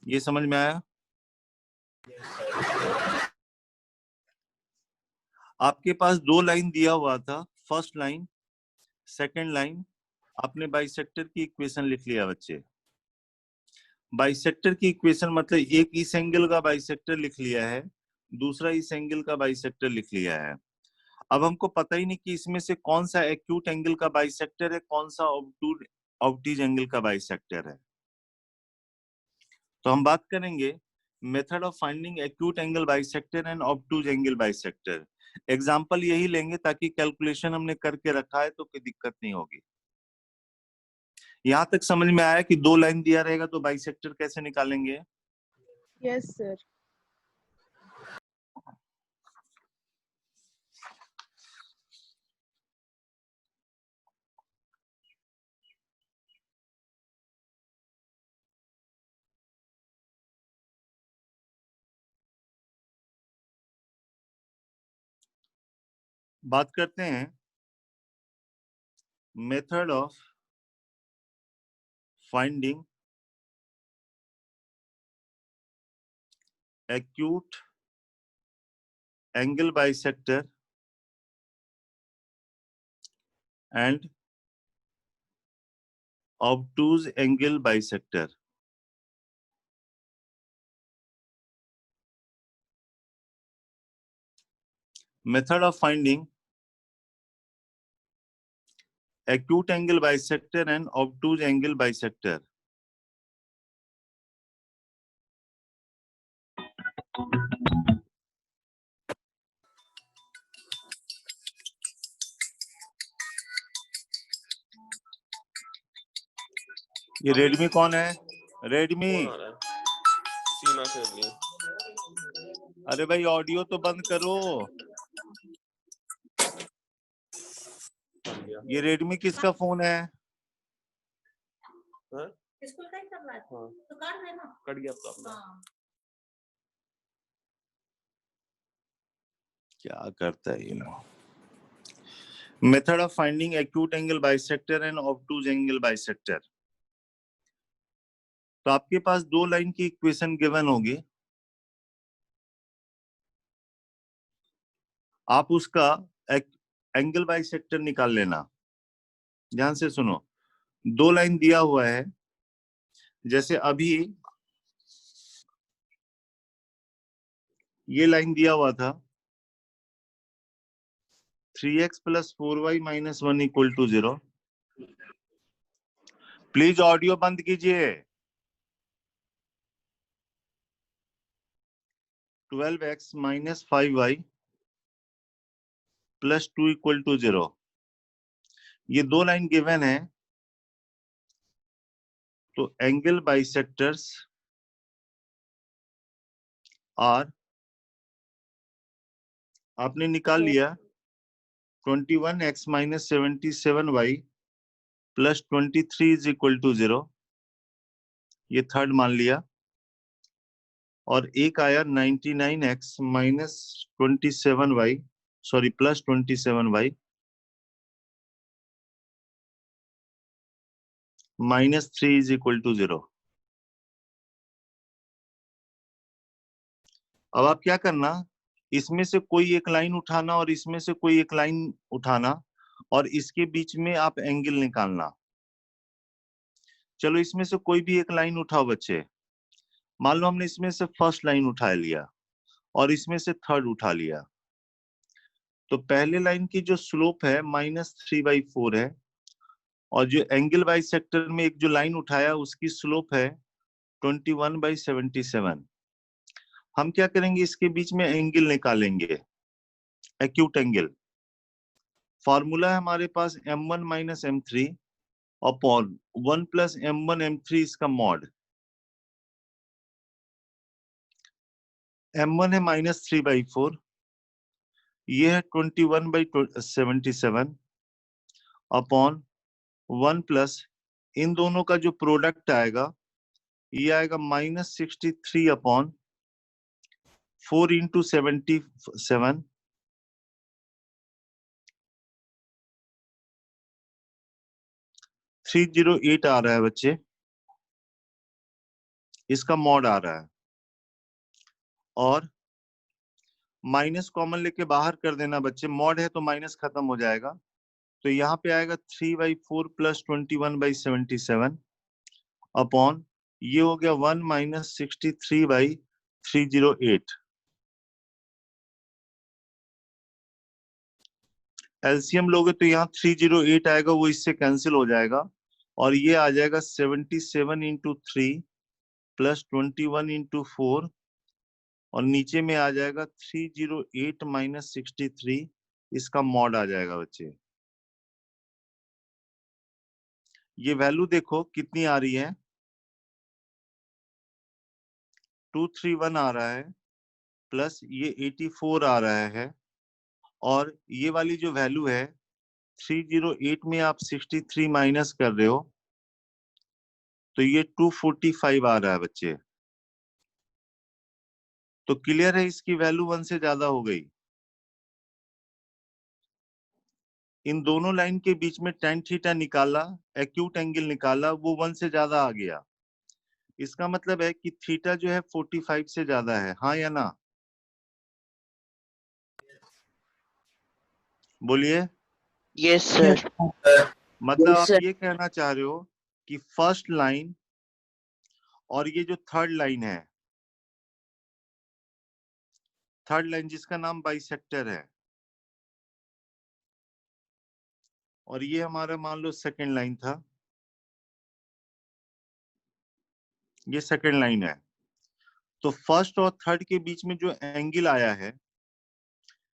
ये समझ में आया? आपके पास दो लाइन दिया हुआ था, फर्स्ट लाइन, सेकंड लाइन। आपने बाइसेक्टर की इक्वेशन लिख लिया बच्चे। बाइसेक्टर की इक्वेशन मतलब एक इस एंगल का बाइसेक्टर लिख लिया है, दूसरा इस एंगल का बाइसेक्टर लिख लिया है। अब हमको पता ही नहीं कि इसमें से कौन सा एक्यूट एंगल का बाइसेक्टर है, कौन सा ऑब्टूज एंगल का बाइसेक्टर है। तो हम बात करेंगे method of finding acute angle bisector and obtuse angle bisector. Example यही लेंगे ताकि कैलकुलेशन हमने करके रखा है तो कोई दिक्कत नहीं होगी। यहां तक समझ में आया कि दो लाइन दिया रहेगा तो बाइसेक्टर कैसे निकालेंगे? Yes sir. बात करते हैं method of finding acute angle bisector and obtuse angle bisector। Method of finding acute angle bisector and obtuse angle bisector। ये रेडमी कौन है? रेडमी, सीमा से लिए। अरे भाई ऑडियो तो बंद करो। ये रेडमी किसका फोन है? स्कूल का ही सब बात। हाँ। तो काट देना। कट गया तो अपना। हाँ। क्या करता है ये लोग? Method of finding acute angle bisector and obtuse angle bisector. तो आपके पास दो लाइन की इक्वेशन गिवन होगी, आप उसका एंगल बाइसेक्टर निकाल लेना। ध्यान से सुनो, दो लाइन दिया हुआ है, जैसे अभी ये लाइन दिया हुआ था 3x plus 4y minus 1 equal to 0। Please audio बंद कीजिए। 12x minus 5y plus 2 equal to 0। ये दो लाइन गिवन है, तो एंगल बाइसेक्टर्स आर, आपने निकाल लिया 21x minus 77y plus 23 is equal to 0। ये थर्ड मान लिया, और एक आया 99x minus 27y, sorry plus 27y minus 3 is equal to 0। अब आप क्या करना, इसमें से कोई एक लाइन उठाना और इसमें से कोई एक लाइन उठाना, और इसके बीच में आप एंगल निकालना। चलो इसमें से कोई भी एक लाइन उठाओ बच्चे। मान लो हमने इसमें से फर्स्ट लाइन उठा लिया और इसमें से थर्ड उठा लिया, तो पहले लाइन की जो स्लोप है -3/4 है, और जो एंगल बाइसेक्टर में एक जो लाइन उठाया उसकी स्लोप है 21/77। हम क्या करेंगे, इसके बीच में एंगल निकालेंगे, एक्यूट एंगल। फॉर्मूला है हमारे पास m1 minus m3 upon 1 plus m1 m3 इसका मॉड। m1 है -3/4, ये है 21/77 अपॉन 1 प्लस इन दोनों का जो प्रोडक्ट आएगा ये आएगा -63 अपॉन 4 इंटू 77, 308 आ रहा है बच्चे, इसका मॉड आ रहा है। और माइनस कॉमन लेके बाहर कर देना बच्चे, मॉड है तो माइनस खत्म हो जाएगा, तो यहाँ पे आएगा 3/4 प्लस 21/77 अपॉन ये हो गया 1 माइनस 63/308। एलसीएम लोगे तो यहाँ 308 आएगा, वो इससे कैंसिल हो जाएगा और ये आ जाएगा 77 इंटू 3 प्लस 21 इंटू 4 और नीचे में आ जाएगा 308 माइनस 63, इसका मॉड आ जाएगा बच्चे। ये वैल्यू देखो कितनी आ रही है, 231 आ रहा है प्लस ये 84 आ रहा है और ये वाली जो वैल्यू है 308 में आप 63 माइनस कर रहे हो तो ये 245 आ रहा है बच्चे। तो क्लियर है इसकी वैल्यू 1 से ज्यादा हो गई। इन दोनों लाइन के बीच में tan थीटा निकाला, एक्यूट एंगल निकाला, वो 1 से ज्यादा आ गया। इसका मतलब है कि थीटा जो है 45 से ज्यादा है, हाँ या ना? बोलिए। Yes sir. मतलब Yes, आप sir. ये कहना चाह रहे हो कि फर्स्ट लाइन और ये जो थर्ड लाइन है, थर्ड लाइन जिसका नाम बाइसेक्टर है, और ये हमारा मान लो सेकंड लाइन था, ये सेकंड लाइन है, तो फर्स्ट और थर्ड के बीच में जो एंगल आया है,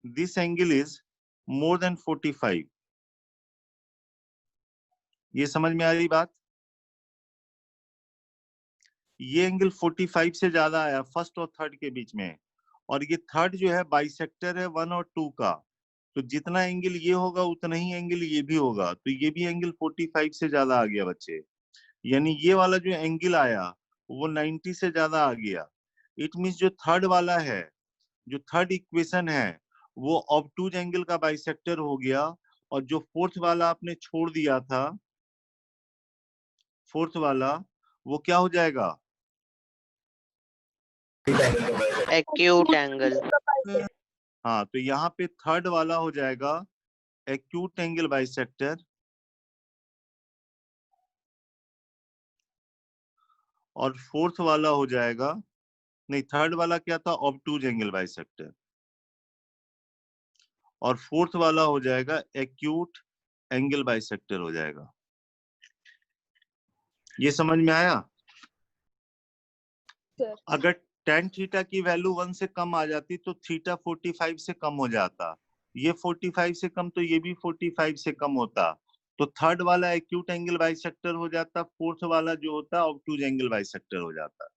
this angle is more than 45। ये समझ में आ रही बात? ये एंगल 45 से ज्यादा आया फर्स्ट और थर्ड के बीच में, और ये थर्ड जो है बाइसेक्टर है 1 और 2 का, तो जितना एंगल ये होगा उतना ही एंगल ये भी होगा, तो ये भी एंगल 45 से ज्यादा आ गया बच्चे। यानी ये वाला जो एंगल आया वो 90 से ज्यादा आ गया। इट मींस जो थर्ड वाला है, जो थर्ड इक्वेशन है, वो ऑब्टूज एंगल का बाइसेक्टर हो गया, और जो फोर्थ वाला आपने छोड़ दिया था, फोर्थ वाला, वो क्या हो जाएगा? Acute angle. हाँ, तो यहाँ पे थर्ड वाला हो जाएगा एक्यूट एंगल बाइसेक्टर, और फोर्थ वाला हो जाएगा, नहीं थर्ड वाला क्या था, ऑब्टूज एंगल बाइसेक्टर, और फोर्थ वाला हो जाएगा एक्यूट एंगल बाइसेक्टर हो जाएगा। ये समझ में आया? सर अगर tan थीटा की वैल्यू 1 से कम आ जाती तो थीटा 45 से कम हो जाता, ये 45 से कम तो ये भी 45 से कम होता, तो थर्ड वाला एक्यूट एंगल बाइसेक्टर हो जाता, फोर्थ वाला जो होता ऑब्टूज एंगल बाइसेक्टर हो जाता।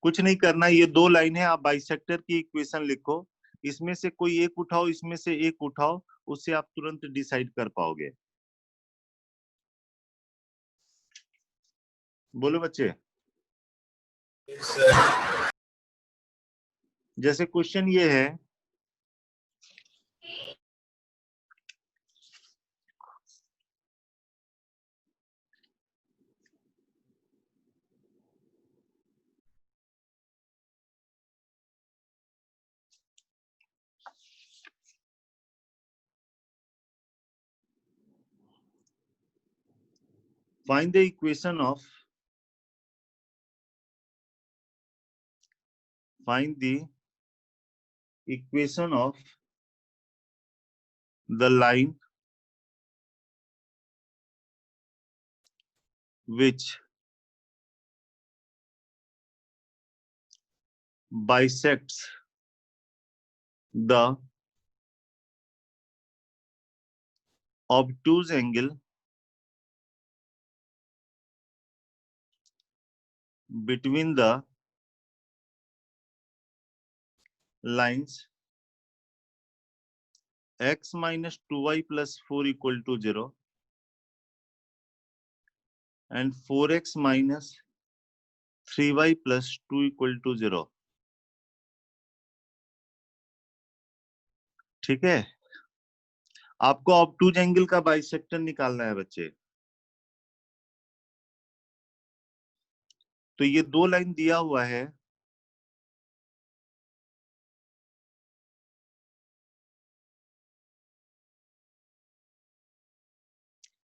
कुछ नहीं करना, ये दो लाइन है, आप बाइसेक्टर की इक्वेशन लिखो, इसमें से कोई एक उठाओ, इसमें से एक उठाओ, उससे आप तुरंत डिसाइड कर पाओगे। बोलो बच्चे। जैसे क्वेश्चन ये है, find the equation of the line which bisects the obtuse angle between the lines x minus 2y plus 4 equal to 0 and 4x minus 3y plus 2 equal to 0. ठीक है, आपको ऑब्टूज एंगल का बाइसेक्टर निकालना है बच्चे। तो ये दो लाइन दिया हुआ है,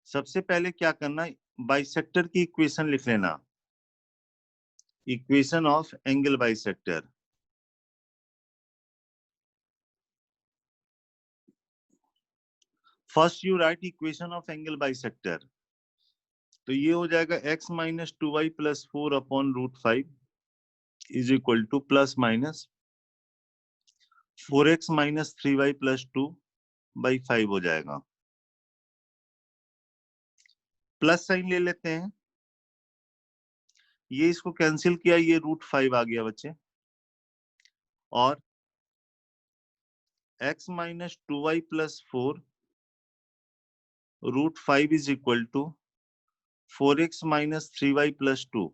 सबसे पहले क्या करना, बाइसेक्टर की इक्वेशन लिख लेना, equation of angle bisector. First you write equation of angle bisector, तो ये हो जाएगा x minus 2y plus 4 upon root 5 is equal to plus minus 4x minus 3y plus 2 by 5 हो जाएगा। प्लस साइन ले लेते हैं, ये इसको कैंसिल किया, ये रूट 5 आ गया बच्चे, और x minus 2y plus 4 root 5 is equal to 4x minus 3y plus 2।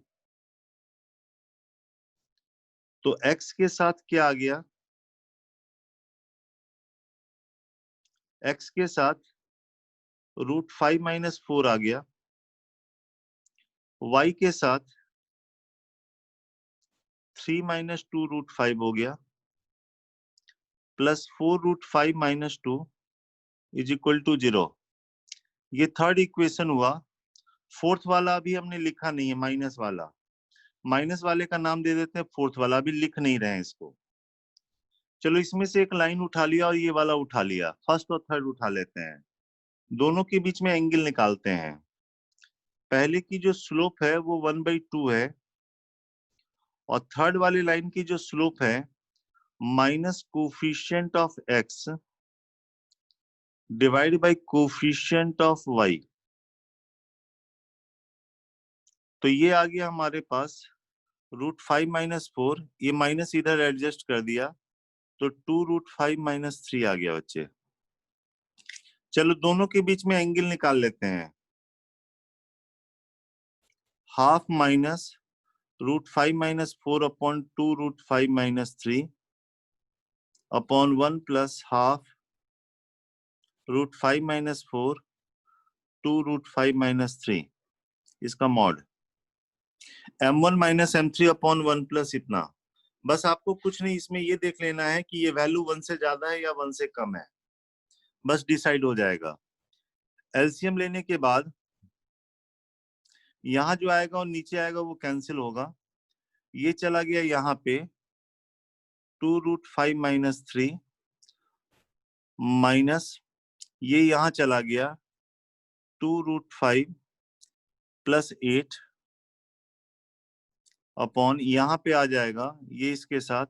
तो x के साथ क्या आ गया, x के साथ रूट 5 माइनस 4 आ गया, y के साथ 3 माइनस 2 रूट 5 हो गया, plus 4 root 5 minus 2 is equal to 0। ये थर्ड इक्वेशन हुआ। फोर्थ वाला अभी हमने लिखा नहीं है, माइनस वाला, माइनस वाले का नाम दे देते हैं फोर्थ वाला, अभी लिख नहीं रहे हैं इसको। चलो इसमें से एक लाइन उठा लिया और ये वाला उठा लिया, फर्स्ट और थर्ड उठा लेते हैं, दोनों के बीच में एंगल निकालते हैं। पहले की जो स्लोप है वो 1/2 है, और थर्ड वाली लाइन की जो स्लोप है minus coefficient of x divide by coefficient of y। तो ये आ गया हमारे पास रूट 5 माइनस 4, ये माइनस इधर एडजस्ट कर दिया, तो 2 रूट 5 माइनस 3 आ गया बच्चे। चलो दोनों के बीच में एंगल निकाल लेते हैं, half minus root 5 minus 4 upon 2 root 5 minus 3 upon 1 plus half root 5 minus 4 2 root 5 minus 3, इसका mod m1 minus m3 upon 1 plus इतना। बस आपको कुछ नहीं इसमें ये देख लेना है कि ये वैल्यू 1 से ज्यादा है या 1 से कम है, बस डिसाइड हो जाएगा। एलसीएम लेने के बाद यहां जो आएगा और नीचे आएगा वो कैंसिल होगा, ये चला गया यहाँ पे 2 रूट 5 माइनस 3 माइनस ये यहां चला गया 2 रूट 5 प्लस 8 अपॉन यहाँ पे आ जाएगा ये इसके साथ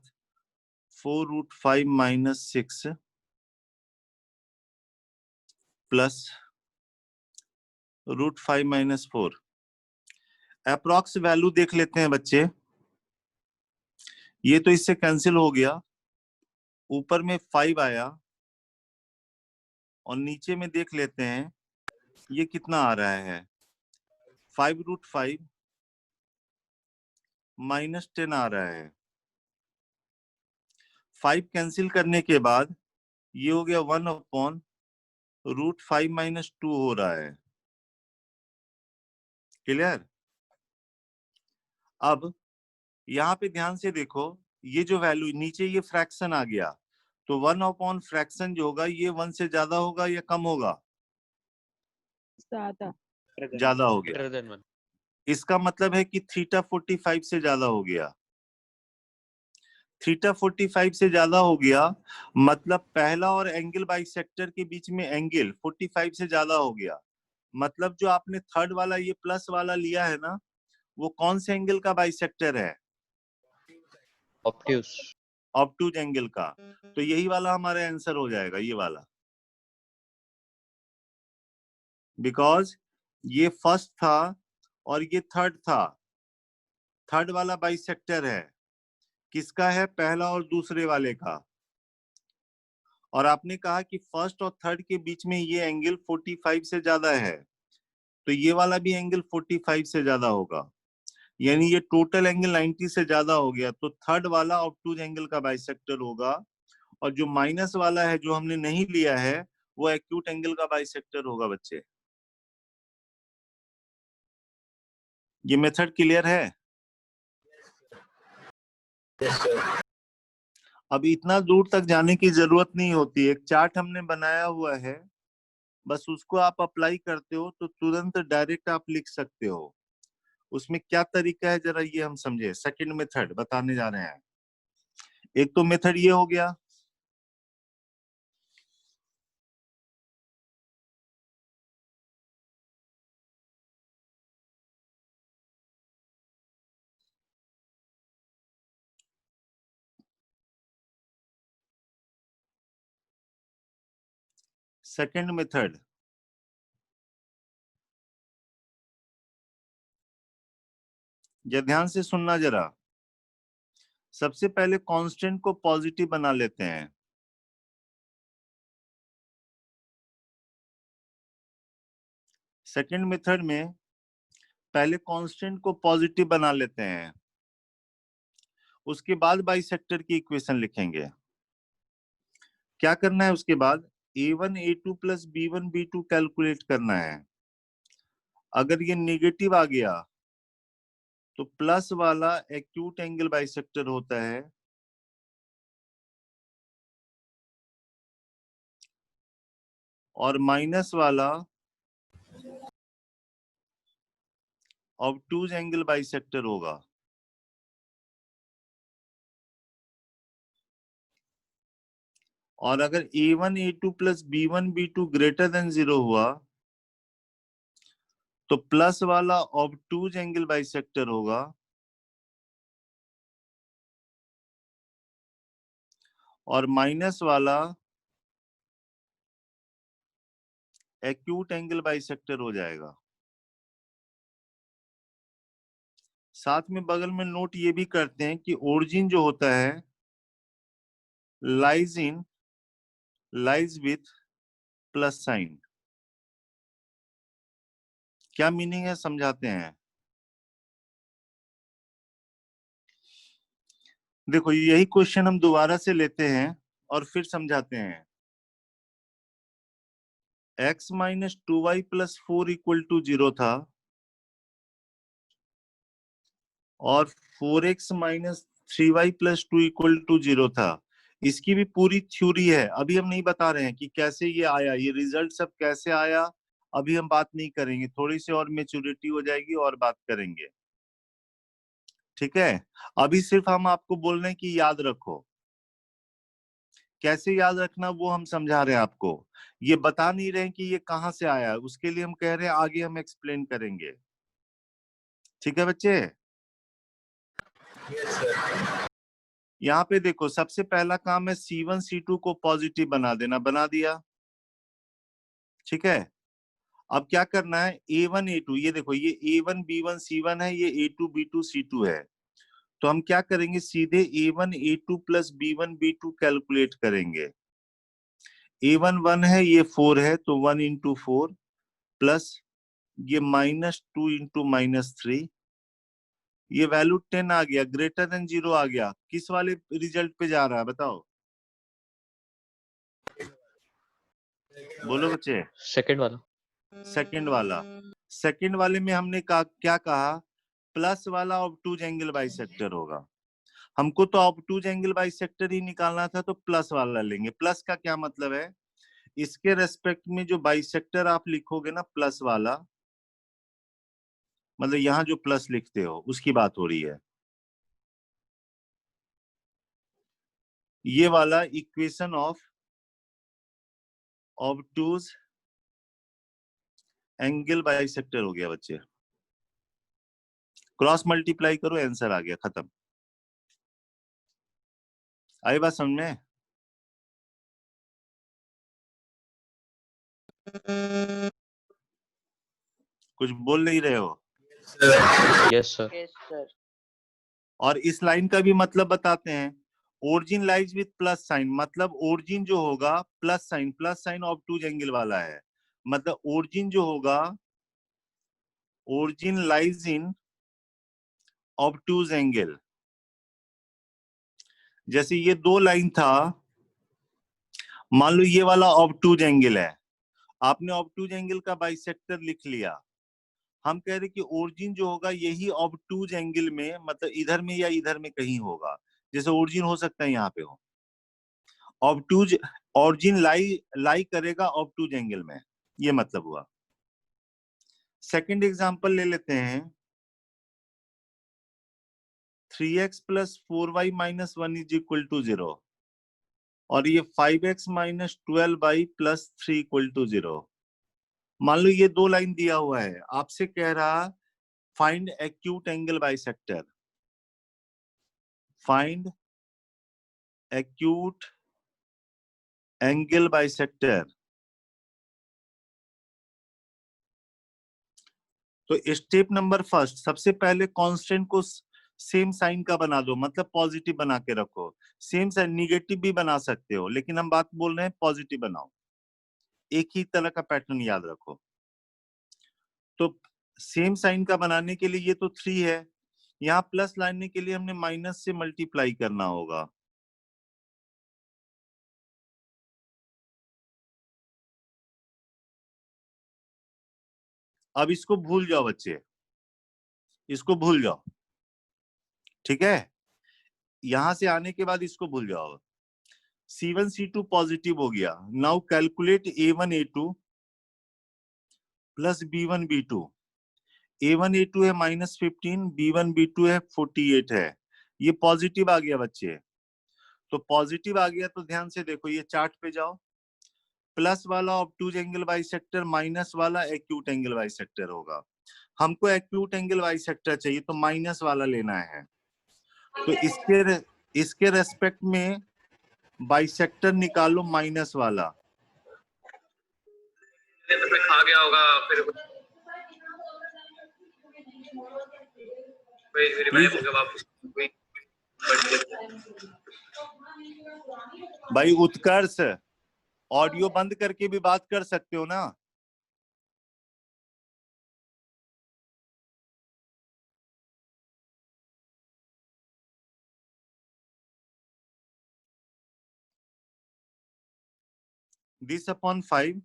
4 root 5 minus 6 plus root 5 minus 4। Approx value देख लेते हैं बच्चे, ये तो इससे कैंसिल हो गया, ऊपर में 5 आया और नीचे में देख लेते हैं ये कितना आ रहा है, 5 रूट 5 माइनस 10 आ रहा है। 5 कैंसिल करने के बाद ये हो गया 1 अपॉन रूट 5 माइनस 2 हो रहा है। क्लियर? अब यहाँ पे ध्यान से देखो, ये जो वैल्यू नीचे ये फ्रैक्शन आ गया, तो 1 अपॉन फ्रैक्शन जो होगा ये 1 से ज्यादा होगा या कम होगा? ज्यादा हो गया। Greater than 1. इसका मतलब है कि थीटा 45 से ज्यादा हो गया। थीटा 45 से ज्यादा हो गया मतलब पहला और एंगल बाइसेक्टर के बीच में एंगल 45 से ज्यादा हो गया। मतलब जो आपने थर्ड वाला ये प्लस वाला लिया है ना, वो कौन से एंगल का बाइसेक्टर है? Obtuse. ऑब्टूज एंगल का। तो यही वाला हमारा आंसर हो जाएगा, ये वाला, बिकॉज ये फर्स्ट था और ये थर्ड था। थर्ड वाला बाइसेक्टर है, किसका है? पहला और दूसरे वाले का। और आपने कहा कि फर्स्ट और थर्ड के बीच में ये एंगल 45 से ज्यादा है, तो ये वाला भी एंगल 45 से ज्यादा होगा, यानी ये टोटल एंगल 90 से ज्यादा हो गया, तो थर्ड वाला ऑब्टूज एंगल का बाइसेक्टर होगा। और जो माइनस वाला है, जो हमने नहीं लिया है, वो एक्यूट एंगल का बाइसेक्टर होगा बच्चे। ये मेथड क्लियर है? अब इतना दूर तक जाने की जरूरत नहीं होती, एक चार्ट हमने बनाया हुआ है, बस उसको आप अप्लाई करते हो तो तुरंत डायरेक्ट आप लिख सकते हो। उसमें क्या तरीका है जरा ये हम समझे। सेकंड मेथड बताने जा रहे हैं। एक तो मेथड ये हो गया, सेकंड मेथड ध्यान से सुनना जरा। सबसे पहले कांस्टेंट को पॉजिटिव बना लेते हैं। सेकंड मेथड में पहले कांस्टेंट को पॉजिटिव बना लेते हैं, उसके बाद बाइसेक्टर की इक्वेशन लिखेंगे। क्या करना है उसके बाद? a1 a2 plus b1 b2 calculate करना है। अगर ये नेगेटिव आ गया तो प्लस वाला एक्यूट एंगल बाइसेक्टर होता है, और माइनस वाला ऑब्टूज एंगल बाइसेक्टर होगा। और अगर a1 a2 plus b1 b2 greater than 0 हुआ तो प्लस वाला ऑब्टूज एंगल बाइसेक्टर होगा, और माइनस वाला एक्यूट एंगल बाइसेक्टर हो जाएगा। साथ में बगल में नोट ये भी करते हैं कि ओरिजिन जो होता है लाइज विथ प्लस साइन। क्या मीनिंग है समझाते हैं। देखो यही क्वेश्चन हम दोबारा से लेते हैं और फिर समझाते हैं। x minus 2y plus 4 equal to 0 था, और 4x minus 3y plus 2 equal to 0 था। इसकी भी पूरी थ्योरी है, अभी हम नहीं बता रहे हैं कि कैसे ये आया, ये रिजल्ट सब कैसे आया, अभी हम बात नहीं करेंगे। थोड़ी सी और मेच्योरिटी हो जाएगी और बात करेंगे, ठीक है। अभी सिर्फ हम आपको बोल रहे हैं कि याद रखो। कैसे याद रखना वो हम समझा रहे हैं आपको, ये बता नहीं रहे हैं कि ये कहां से आया है, उसके लिए हम कह रहे हैं आगे हम एक्सप्लेन करेंगे, ठीक है बच्चे। यहाँ पे देखो सबसे पहला काम है C1 C2 को पॉजिटिव बना देना, बना दिया, ठीक है। अब क्या करना है, A1 A2, ये देखो ये A1 B1 C1 है, ये A2 B2 C2 है, तो हम क्या करेंगे, सीधे A1 A2 plus B1 B2 calculate करेंगे। A1 1 है, ये 4 है, तो 1 इंटू 4 प्लस ये -2 इंटू -3, ये वैल्यू 10 आ गया, ग्रेटर देन 0 आ गया। किस वाले रिजल्ट पे जा रहा है बताओ, बोलो बच्चे। सेकंड वाला। सेकंड वाला। सेकंड वाले में हमने कहा, क्या कहा, प्लस वाला ऑब्टूज एंगल बाइसेक्टर होगा। हमको तो ऑब्टूज एंगल बाइसेक्टर ही निकालना था, तो प्लस वाला लेंगे। प्लस का क्या मतलब है, इसके रेस्पेक्ट में जो बाइसेक्टर आप लिखोगे ना प्लस वाला, मतलब यहाँ जो प्लस लिखते हो उसकी बात हो रही है। ये वाला इक्वेशन ऑफ ऑब्टूज एंगल बाइसेक्टर हो गया बच्चे। क्रॉस मल्टीप्लाई करो, आंसर आ गया, खत्म। आई बात समझ में? कुछ बोल नहीं रहे हो? Yes sir. Yes, sir. और इस लाइन का भी मतलब बताते हैं। Origin lies with plus sign, मतलब ओरिजिन जो होगा प्लस साइन ऑब्टूज एंगल वाला है, मतलब ओरिजिन जो होगा ओरिजिन लाइज इन ऑब्टूज एंगल। जैसे ये दो लाइन था, मान लो ये वाला ऑब्टूज एंगल है, आपने ऑब्टूज एंगल का बाइसेक्टर लिख लिया, हम कह रहे कि ओरिजिन जो होगा यही ऑब्टूज एंगल में, मतलब इधर में या इधर में कहीं होगा, जैसे ओरिजिन हो सकता है यहाँ पे हो, ऑब्टूज ओरिजिन लाई करेगा ऑब्टूज एंगल में, ये मतलब हुआ। सेकंड एग्जांपल ले लेते हैं, 3x + 4y - 1 = 0 और ये 5x - 12y + 3 = 0। मान लो ये दो लाइन दिया हुआ है, आपसे कह रहा find acute angle bisector, find acute angle bisector. तो स्टेप नंबर फर्स्ट, सबसे पहले कांस्टेंट को सेम साइन का बना दो, मतलब पॉजिटिव बना के रखो। सेम साइन निगेटिव भी बना सकते हो, लेकिन हम बात बोल रहे हैं पॉजिटिव बनाओ, एक ही तरह का पैटर्न याद रखो। तो सेम साइन का बनाने के लिए ये तो 3 है, यहाँ प्लस लाने के लिए हमने माइनस से मल्टीप्लाई करना होगा। अब इसको भूल जाओ बच्चे, इसको भूल जाओ, ठीक है? यहां से आने के बाद इसको भूल जाओ। C1 C2 पॉजिटिव हो गया। Now calculate A1 A2 plus B1 B2। A1 A2 है -15, B1 B2 है 48 है, ये पॉजिटिव आ गया बच्चे। तो पॉजिटिव आ गया तो ध्यान से देखो, ये चार्ट पे जाओ, प्लस वाला ऑब्टूज एंगल बाइसेक्टर, माइनस वाला एक्यूट एंगल बाइसेक्टर होगा। हमको एक्यूट एंगल बाइसेक्टर चाहिए तो माइनस वाला लेना है, तो इसके रेस्पेक्ट में बाइसेक्टर निकालो माइनस वाला। खा गया होगा फिर भाई उत्कर्ष, ऑडियो बंद करके भी बात कर सकते हो ना। दिस अपॉन 5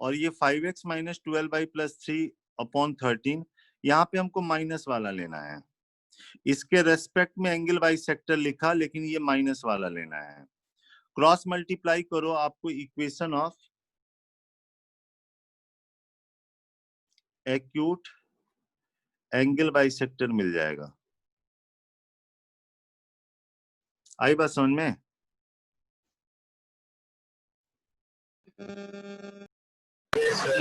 और ये 5x - 12y + 3/13, यहाँ पे हमको माइनस वाला लेना है। इसके रेस्पेक्ट में एंगल बाइसेक्टर लिखा, लेकिन ये माइनस वाला लेना है। क्रॉस मल्टीप्लाई करो, आपको equation of acute angle bisector मिल जाएगा। आई बात समझ में?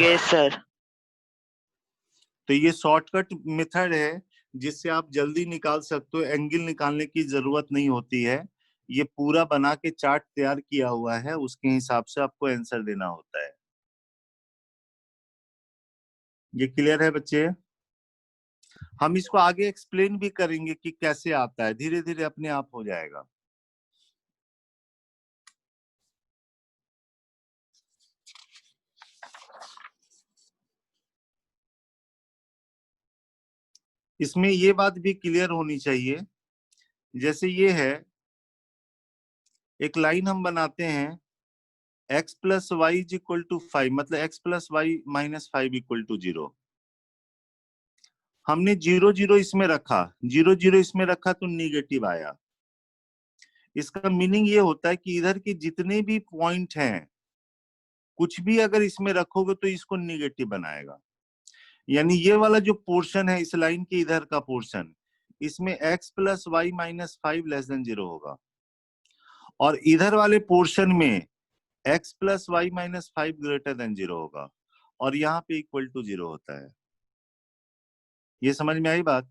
Yes sir. तो ये शॉर्टकट मेथड है जिससे आप जल्दी निकाल सकते हो, एंगल निकालने की जरूरत नहीं होती है। ये पूरा बना के चार्ट तैयार किया हुआ है, उसके हिसाब से आपको आंसर देना होता है। ये क्लियर है बच्चे? हम इसको आगे एक्सप्लेन भी करेंगे कि कैसे आता है, धीरे धीरे अपने आप हो जाएगा। इसमें ये बात भी क्लियर होनी चाहिए, जैसे ये है एक लाइन हम बनाते हैं, x + y = 5, मतलब x + y - 5 = 0। हमने 0 0 इसमें रखा, 0 0 इसमें रखा तो निगेटिव आया। इसका मीनिंग ये होता है कि इधर के जितने भी पॉइंट हैं, कुछ भी अगर इसमें रखोगे तो इसको निगेटिव बनाएगा। यानी ये वाला जो पोर्शन है इस लाइन के इधर का पोर्शन, इसमें x + y - 5 < 0 होगा, और इधर वाले पोर्शन में x + y - 5 > 0 होगा, और यहाँ पे = 0 होता है। ये समझ में आई बात?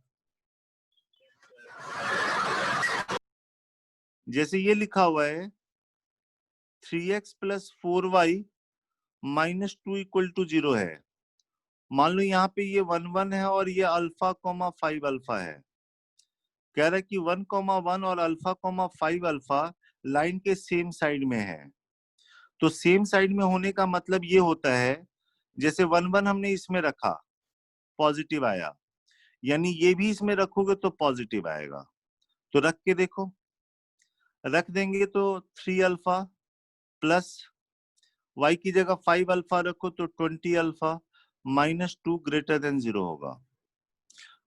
जैसे ये लिखा हुआ है 3x + 4y - 2 = 0 है। मान लो यहाँ पे ये 1 1 है और ये अल्फा, 5 अल्फा है। कह रहा है कि 1, 1 और अल्फा, 5 अल्फा लाइन के सेम साइड में है। तो सेम साइड में होने का मतलब ये होता है, जैसे 1 1 हमने इसमें रखा, पॉजिटिव आया, यानी ये भी इसमें रखोगे तो पॉजिटिव आएगा। तो रख के देखो, रख देंगे तो 3 अल्फा प्लस y की जगह 5 अल्फा रखो तो 20 अल्फा -2 ग्रेटर देन 0 होगा।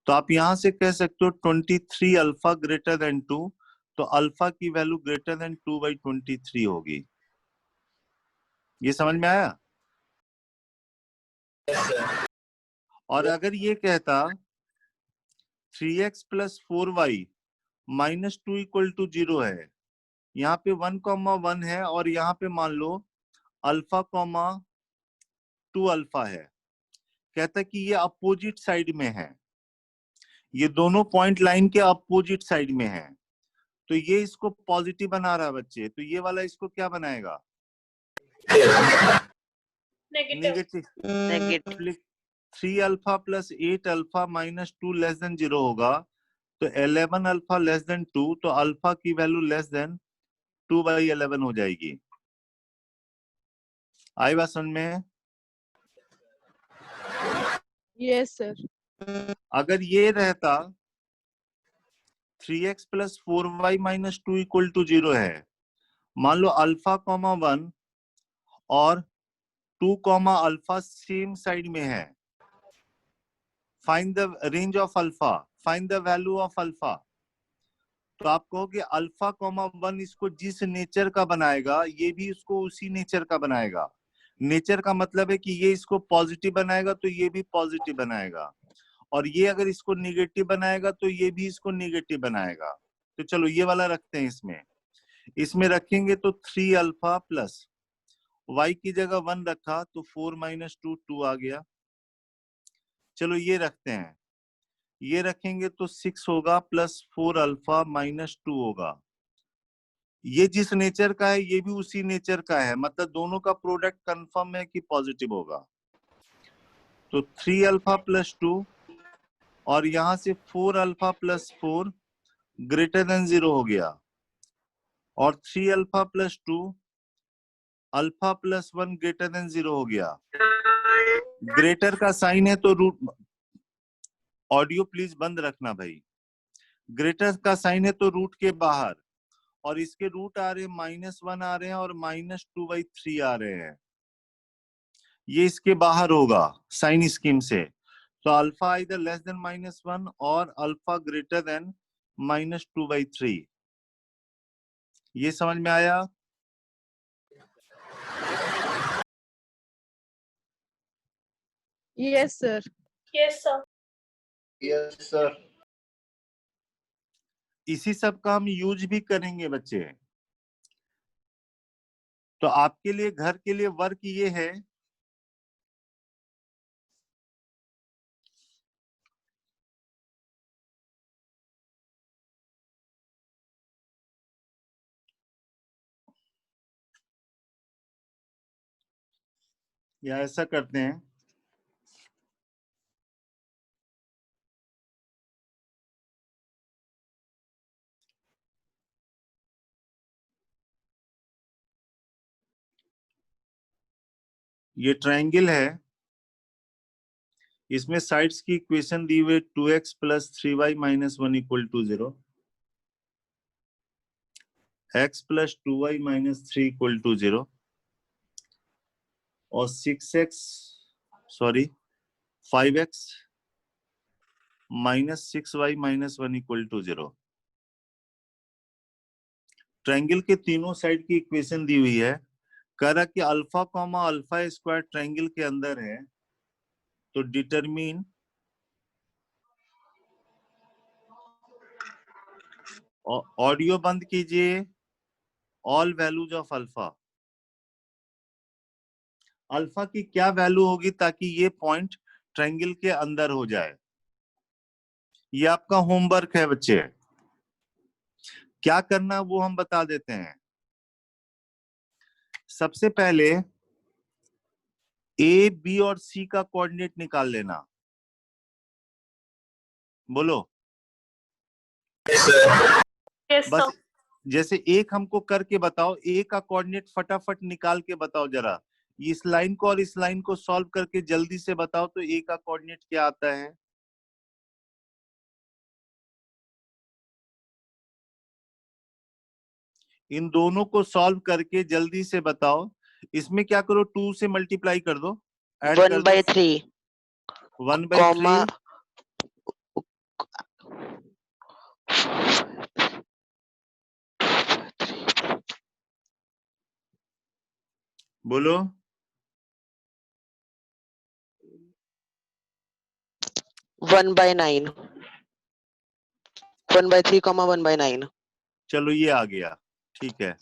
तो आप यहां से कह सकते हो 23 अल्फा ग्रेटर देन 2, तो अल्फा की वैल्यू ग्रेटर देन 2/23 होगी। ये समझ में आया? और अगर ये कहता 3x + 4y -2 = 0 है, यहाँ पे 1,1 है और यहाँ पे मान लो अल्फा 2 अल्फा है, कहता कि ये अपोजिट साइड में है, ये दोनों पॉइंट लाइन के अपोजिट साइड में है, तो ये इसको पॉजिटिव बना रहा है बच्चे, तो ये वाला इसको क्या बनाएगा? नेगेटिव। नेगेटिव। 3 अल्फा + 8 अल्फा -2 < 0 होगा, तो 11 अल्फा < 2, तो अल्फा की वैल्यू < 2/11 हो जाएगी। आई बात समझ में? Yes sir. अगर ये रहता 3x + 4y -2 = 0 है, मान लो अल्फा 1 और 2 अल्फा सेम साइड में है, find the range of alpha, find the value of alpha, तो आप कहोगे अल्फा 1 इसको जिस नेचर का बनाएगा ये भी इसको उसी नेचर का बनाएगा। नेचर का मतलब है कि ये इसको पॉजिटिव बनाएगा तो ये भी पॉजिटिव बनाएगा, और ये अगर इसको निगेटिव बनाएगा तो ये भी इसको निगेटिव बनाएगा। तो चलो ये वाला रखते हैं, इसमें रखेंगे तो 3 अल्फा प्लस y की जगह 1 रखा तो 4 - 2 2 आ गया। चलो ये रखते हैं, ये रखेंगे तो 6 होगा प्लस 4 अल्फा -2 होगा। ये जिस नेचर का है ये भी उसी नेचर का है, मतलब दोनों का प्रोडक्ट कंफर्म है कि पॉजिटिव होगा। तो 3 अल्फा + 2 और यहां से 4 अल्फा + 4 ग्रेटर देन 0 हो गया, और 3 अल्फा + 2 अल्फा + 1 ग्रेटर देन 0 हो गया। ग्रेटर का साइन है तो रूट, ऑडियो प्लीज बंद रखना भाई। ग्रेटर का साइन है तो रूट के बाहर, और इसके रूट आ रहे हैं -1 आ रहे हैं और -2/3 आ रहे हैं, ये इसके बाहर होगा साइन स्कीम से। तो अल्फा इधर < -1 और अल्फा ग्रेटर देन -2/3। ये समझ में आया? Yes sir. Yes sir. Yes sir. इसी सब का हम यूज भी करेंगे बच्चे। तो आपके लिए घर के लिए वर्क ये है, या ऐसा करते हैं, ये ट्रायंगल है, इसमें साइड्स की इक्वेशन दी हुई 2x + 3y - 1 = 0, x + 2y - 3 = 0, और 5x - 6y - 1 = 0। ट्रायंगल के तीनों साइड की इक्वेशन दी हुई है, कह रहा कि अल्फा अल्फा स्क्वायर ट्रायंगल के अंदर है, तो डिटरमिन ऑडियो बंद कीजिए, all values of alpha. Alpha की क्या वैल्यू होगी ताकि ये पॉइंट ट्रायंगल के अंदर हो जाए? ये आपका होमवर्क है बच्चे, क्या करना वो हम बता देते हैं। सबसे पहले ए, बी और सी का कोऑर्डिनेट निकाल लेना। बोलो। यस बस सर। जैसे एक हमको करके बताओ, ए का कोऑर्डिनेट फटाफट निकाल के बताओ जरा, इस लाइन को और इस लाइन को सॉल्व करके जल्दी से बताओ तो ए का कोऑर्डिनेट क्या आता है। इन दोनों को सॉल्व करके जल्दी से बताओ। इसमें क्या करो, 2 से मल्टीप्लाई कर दो, ऐड कर 1/3 दो 1/3 कॉमा बोलो 1/9 1/3 कॉमा 1/9। चलो ये आ गया, ठीक है।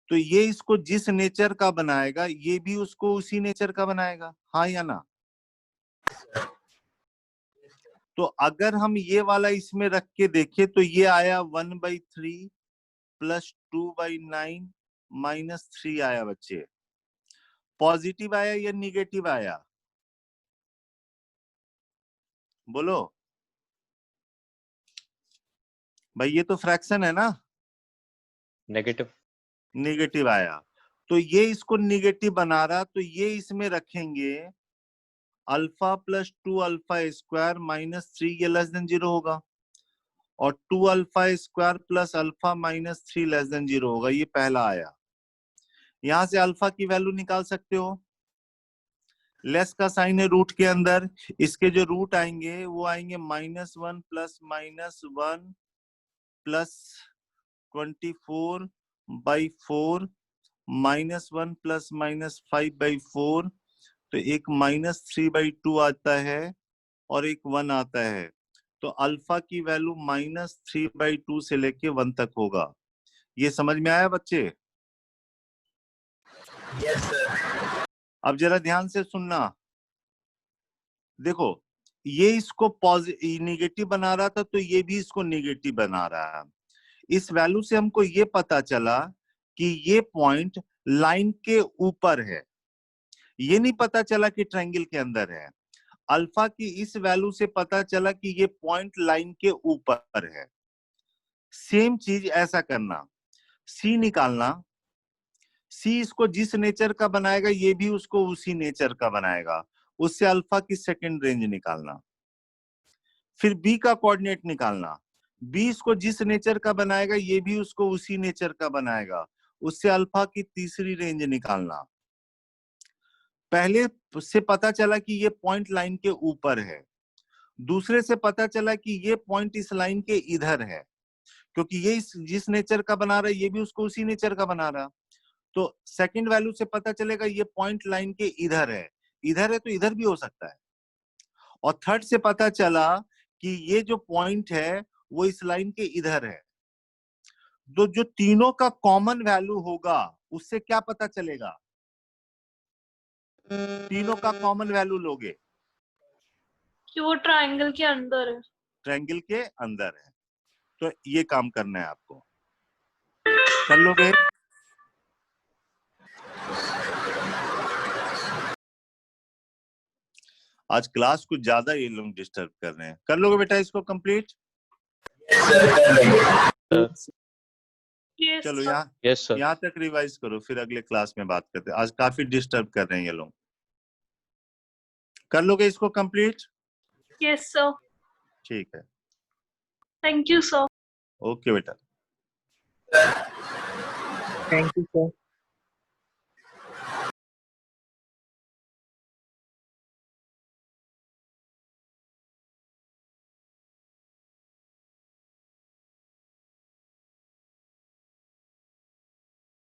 तो ये इसको जिस नेचर का बनाएगा ये भी उसको उसी नेचर का बनाएगा, हाँ या ना। तो अगर हम ये वाला इसमें रख के देखें तो ये आया 1/3 प्लस 2/9 माइनस 3 आया बच्चे। पॉजिटिव आया या निगेटिव आया, बोलो भाई, ये तो फ्रैक्शन है ना। नेगेटिव। निगेटिव आया तो ये इसको निगेटिव बना रहा, तो ये इसमें रखेंगे alpha plus 2 alpha square minus 3, ये लेस देन 0 होगा, और 2 alpha square plus alpha minus 3 less than 0 होगा। ये पहला आया। यहां से अल्फा की वैल्यू निकाल सकते हो, लेस का साइन है रूट के अंदर, इसके जो रूट आएंगे वो आएंगे -1 प्लस -1 प्लस 24/4 -1 प्लस -5/4, तो एक -3/2 आता है और एक 1 आता है। तो अल्फा की वैल्यू -3/2 से लेके 1 तक होगा। ये समझ में आया बच्चे? Yes sir. अब जरा ध्यान से सुनना, देखो ये इसको निगेटिव बना रहा था तो ये भी इसको निगेटिव बना रहा है। इस वैल्यू से हमको ये पता चला कि ये पॉइंट लाइन के ऊपर है, ये नहीं पता चला कि ट्रायंगल के अंदर है। अल्फा की इस वैल्यू से पता चला कि ये पॉइंट लाइन के ऊपर है। सेम चीज ऐसा करना, सी निकालना, सी इसको जिस नेचर का बनाएगा ये भी उसको उसी नेचर का बनाएगा, उससे अल्फा की सेकंड रेंज निकालना। फिर बी का कोऑर्डिनेट निकालना, बी इसको जिस नेचर का बनाएगा ये भी उसको उसी नेचर का बनाएगा, उससे अल्फा की तीसरी रेंज निकालना। पहले से पता चला कि ये पॉइंट लाइन के ऊपर है, दूसरे से पता चला कि ये पॉइंट इस लाइन के इधर है, क्योंकि ये जिस नेचर का बना रहा है ये भी उसको उसी नेचर का बना रहा। तो सेकंड वैल्यू से पता चलेगा ये पॉइंट लाइन के इधर है, इधर है तो इधर भी हो सकता है। और थर्ड से पता चला कि ये जो पॉइंट है वो इस लाइन के इधर है। तो जो तीनों का कॉमन वैल्यू होगा उससे क्या पता चलेगा, तीनों का कॉमन वैल्यू लोगे कि वो ट्रायंगल के अंदर है। ट्रायंगल के अंदर है। तो ये काम करना है आपको, कर लोगे? आज क्लास कुछ ज्यादा ये लोग डिस्टर्ब कर रहे हैं। कर लोगे बेटा इसको कंप्लीट? Yes, चलो sir. Yes sir. यहाँ तक रिवाइज करो, फिर अगले क्लास में बात करते हैं। आज काफी डिस्टर्ब कर रहे हैं ये लोग। कर लोगे इसको कंप्लीट? Yes, sir. ठीक है, Thank you, sir. ओके बेटा। Thank you sir.